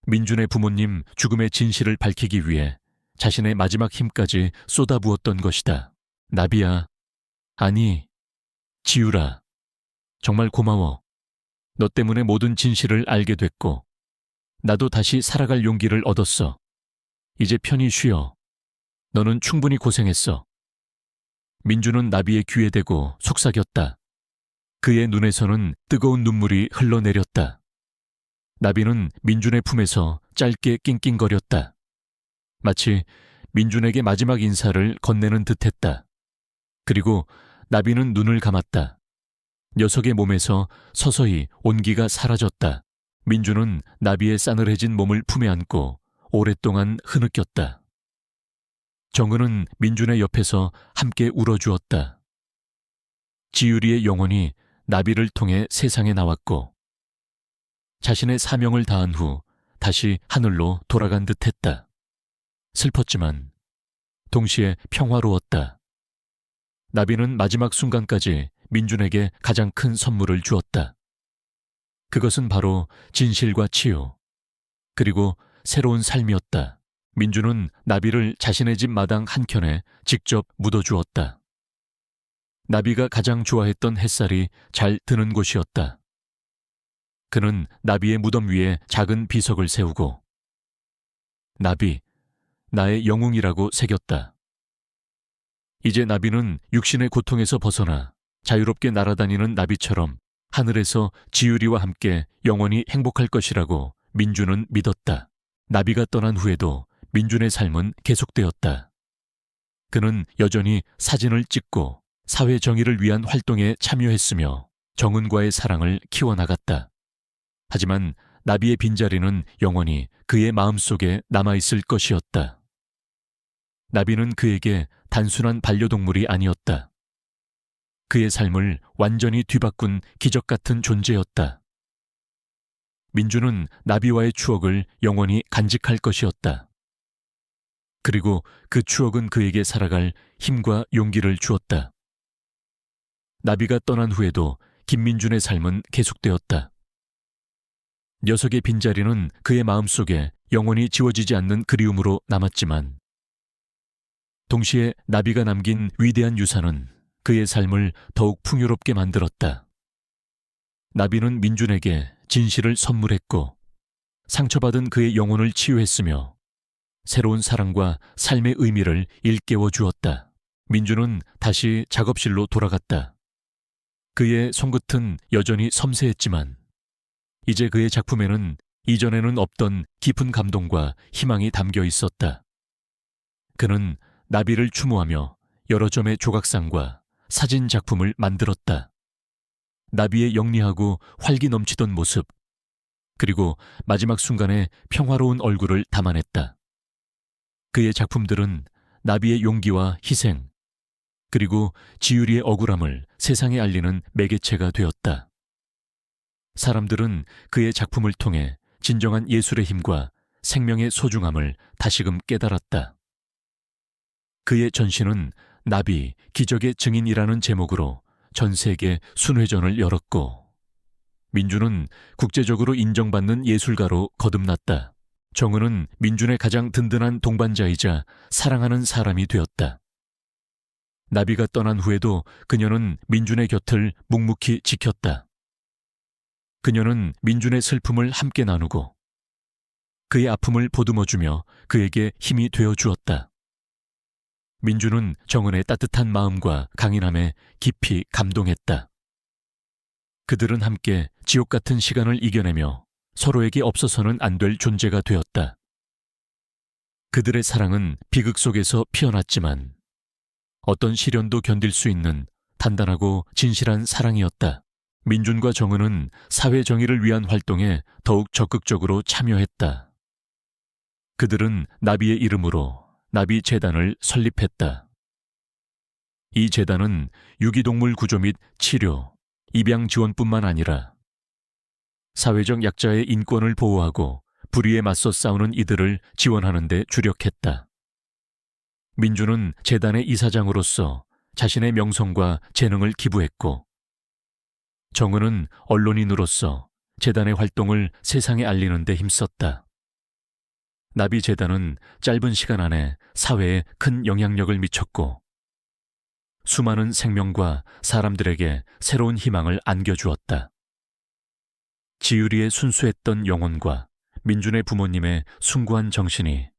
S1: 민준의 부모님 죽음의 진실을 밝히기 위해 자신의 마지막 힘까지 쏟아부었던 것이다. 나비야, 아니, 지유라, 정말 고마워. 너 때문에 모든 진실을 알게 됐고 나도 다시 살아갈 용기를 얻었어. 이제 편히 쉬어. 너는 충분히 고생했어. 민준은 나비의 귀에 대고 속삭였다. 그의 눈에서는 뜨거운 눈물이 흘러내렸다. 나비는 민준의 품에서 짧게 낑낑거렸다. 마치 민준에게 마지막 인사를 건네는 듯했다. 그리고 나비는 눈을 감았다. 녀석의 몸에서 서서히 온기가 사라졌다. 민준은 나비의 싸늘해진 몸을 품에 안고 오랫동안 흐느꼈다. 정은은 민준의 옆에서 함께 울어주었다. 지유리의 영혼이 나비를 통해 세상에 나왔고 자신의 사명을 다한 후 다시 하늘로 돌아간 듯했다. 슬펐지만 동시에 평화로웠다. 나비는 마지막 순간까지 민준에게 가장 큰 선물을 주었다. 그것은 바로 진실과 치유, 그리고 새로운 삶이었다. 민준은 나비를 자신의 집 마당 한켠에 직접 묻어주었다. 나비가 가장 좋아했던 햇살이 잘 드는 곳이었다. 그는 나비의 무덤 위에 작은 비석을 세우고 나비, 나의 영웅이라고 새겼다. 이제 나비는 육신의 고통에서 벗어나 자유롭게 날아다니는 나비처럼 하늘에서 지유리와 함께 영원히 행복할 것이라고 민준은 믿었다. 나비가 떠난 후에도 민준의 삶은 계속되었다. 그는 여전히 사진을 찍고 사회 정의를 위한 활동에 참여했으며 정은과의 사랑을 키워나갔다. 하지만 나비의 빈자리는 영원히 그의 마음속에 남아있을 것이었다. 나비는 그에게 단순한 반려동물이 아니었다. 그의 삶을 완전히 뒤바꾼 기적 같은 존재였다. 민준은 나비와의 추억을 영원히 간직할 것이었다. 그리고 그 추억은 그에게 살아갈 힘과 용기를 주었다. 나비가 떠난 후에도 김민준의 삶은 계속되었다. 녀석의 빈자리는 그의 마음속에 영원히 지워지지 않는 그리움으로 남았지만 동시에 나비가 남긴 위대한 유산은 그의 삶을 더욱 풍요롭게 만들었다. 나비는 민준에게 진실을 선물했고 상처받은 그의 영혼을 치유했으며 새로운 사랑과 삶의 의미를 일깨워 주었다. 민주는 다시 작업실로 돌아갔다. 그의 손끝은 여전히 섬세했지만 이제 그의 작품에는 이전에는 없던 깊은 감동과 희망이 담겨 있었다. 그는 나비를 추모하며 여러 점의 조각상과 사진 작품을 만들었다. 나비의 영리하고 활기 넘치던 모습, 그리고 마지막 순간에 평화로운 얼굴을 담아냈다. 그의 작품들은 나비의 용기와 희생, 그리고 지유리의 억울함을 세상에 알리는 매개체가 되었다. 사람들은 그의 작품을 통해 진정한 예술의 힘과 생명의 소중함을 다시금 깨달았다. 그의 전시는 나비, 기적의 증인이라는 제목으로 전 세계 순회전을 열었고 민준은 국제적으로 인정받는 예술가로 거듭났다. 정은은 민준의 가장 든든한 동반자이자 사랑하는 사람이 되었다. 나비가 떠난 후에도 그녀는 민준의 곁을 묵묵히 지켰다. 그녀는 민준의 슬픔을 함께 나누고 그의 아픔을 보듬어주며 그에게 힘이 되어주었다. 민준은 정은의 따뜻한 마음과 강인함에 깊이 감동했다. 그들은 함께 지옥 같은 시간을 이겨내며 서로에게 없어서는 안 될 존재가 되었다. 그들의 사랑은 비극 속에서 피어났지만 어떤 시련도 견딜 수 있는 단단하고 진실한 사랑이었다. 민준과 정은은 사회 정의를 위한 활동에 더욱 적극적으로 참여했다. 그들은 나비의 이름으로 나비 재단을 설립했다. 이 재단은 유기동물 구조 및 치료, 입양 지원뿐만 아니라 사회적 약자의 인권을 보호하고 불의에 맞서 싸우는 이들을 지원하는 데 주력했다. 민주는 재단의 이사장으로서 자신의 명성과 재능을 기부했고 정은은 언론인으로서 재단의 활동을 세상에 알리는 데 힘썼다. 나비 재단은 짧은 시간 안에 사회에 큰 영향력을 미쳤고 수많은 생명과 사람들에게 새로운 희망을 안겨주었다. 지유리의 순수했던 영혼과 민준의 부모님의 숭고한 정신이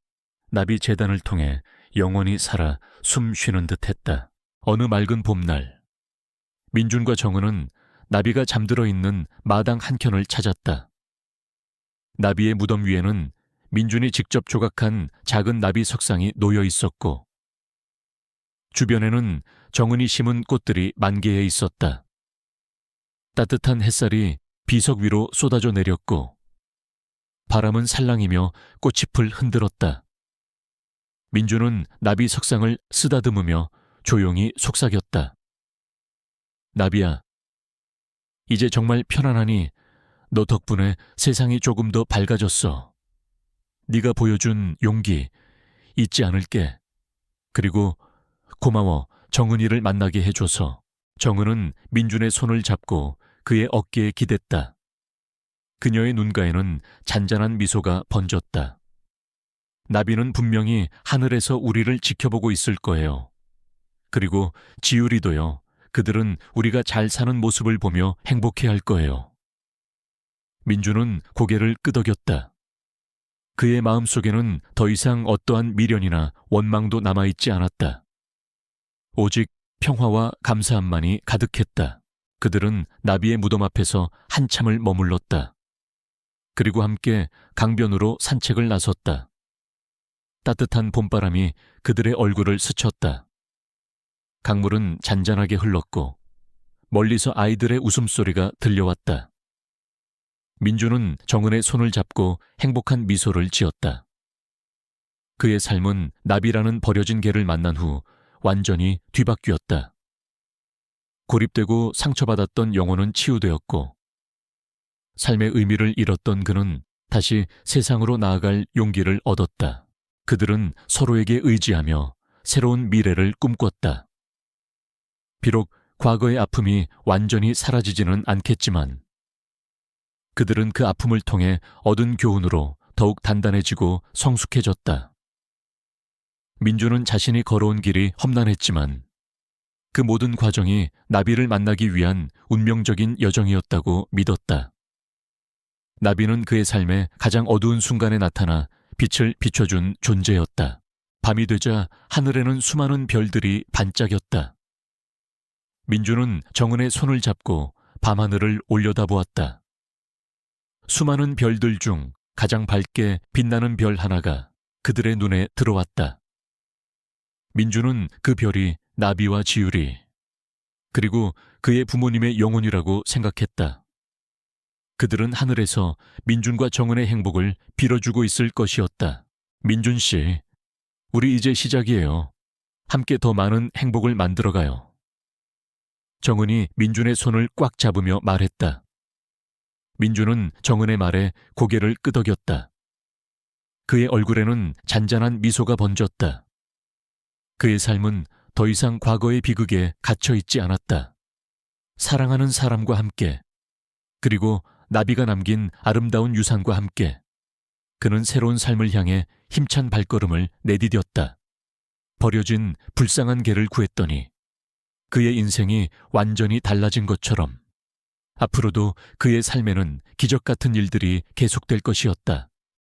S1: 나비 재단을 통해 영원히 살아 숨 쉬는 듯했다. 어느 맑은 봄날, 민준과 정은은 나비가 잠들어 있는 마당 한켠을 찾았다. 나비의 무덤 위에는 민준이 직접 조각한 작은 나비 석상이 놓여 있었고 주변에는 정은이 심은 꽃들이 만개해 있었다. 따뜻한 햇살이 비석 위로 쏟아져 내렸고 바람은 살랑이며 꽃잎을 흔들었다. 민준은 나비 석상을 쓰다듬으며 조용히 속삭였다. 나비야, 이제 정말 편안하니 너 덕분에 세상이 조금 더 밝아졌어. 네가 보여준 용기 잊지 않을게. 그리고 고마워 정은이를 만나게 해줘서. 정은은 민준의 손을 잡고 그의 어깨에 기댔다. 그녀의 눈가에는 잔잔한 미소가 번졌다. 나비는 분명히 하늘에서 우리를 지켜보고 있을 거예요. 그리고 지유리도요. 그들은 우리가 잘 사는 모습을 보며 행복해할 거예요. 민준은 고개를 끄덕였다. 그의 마음속에는 더 이상 어떠한 미련이나 원망도 남아있지 않았다. 오직 평화와 감사함만이 가득했다. 그들은 나비의 무덤 앞에서 한참을 머물렀다. 그리고 함께 강변으로 산책을 나섰다. 따뜻한 봄바람이 그들의 얼굴을 스쳤다. 강물은 잔잔하게 흘렀고 멀리서 아이들의 웃음소리가 들려왔다. 민주는 정은의 손을 잡고 행복한 미소를 지었다. 그의 삶은 나비라는 버려진 개를 만난 후 완전히 뒤바뀌었다. 고립되고 상처받았던 영혼은 치유되었고 삶의 의미를 잃었던 그는 다시 세상으로 나아갈 용기를 얻었다. 그들은 서로에게 의지하며 새로운 미래를 꿈꿨다. 비록 과거의 아픔이 완전히 사라지지는 않겠지만 그들은 그 아픔을 통해 얻은 교훈으로 더욱 단단해지고 성숙해졌다. 민주는 자신이 걸어온 길이 험난했지만 그 모든 과정이 나비를 만나기 위한 운명적인 여정이었다고 믿었다. 나비는 그의 삶의 가장 어두운 순간에 나타나 빛을 비춰준 존재였다. 밤이 되자 하늘에는 수많은 별들이 반짝였다. 민주는 정은의 손을 잡고 밤하늘을 올려다보았다. 수많은 별들 중 가장 밝게 빛나는 별 하나가 그들의 눈에 들어왔다. 민주는 그 별이 나비와 지율이, 그리고 그의 부모님의 영혼이라고 생각했다. 그들은 하늘에서 민준과 정은의 행복을 빌어주고 있을 것이었다. 민준 씨, 우리 이제 시작이에요. 함께 더 많은 행복을 만들어가요. 정은이 민준의 손을 꽉 잡으며 말했다. 민준은 정은의 말에 고개를 끄덕였다. 그의 얼굴에는 잔잔한 미소가 번졌다. 그의 삶은 더 이상 과거의 비극에 갇혀있지 않았다. 사랑하는 사람과 함께, 그리고 나비가 남긴 아름다운 유산과 함께 그는 새로운 삶을 향해 힘찬 발걸음을 내디뎠다. 버려진 불쌍한 개를 구했더니 그의 인생이 완전히 달라진 것처럼 앞으로도 그의 삶에는 기적 같은 일들이 계속될 것이었다.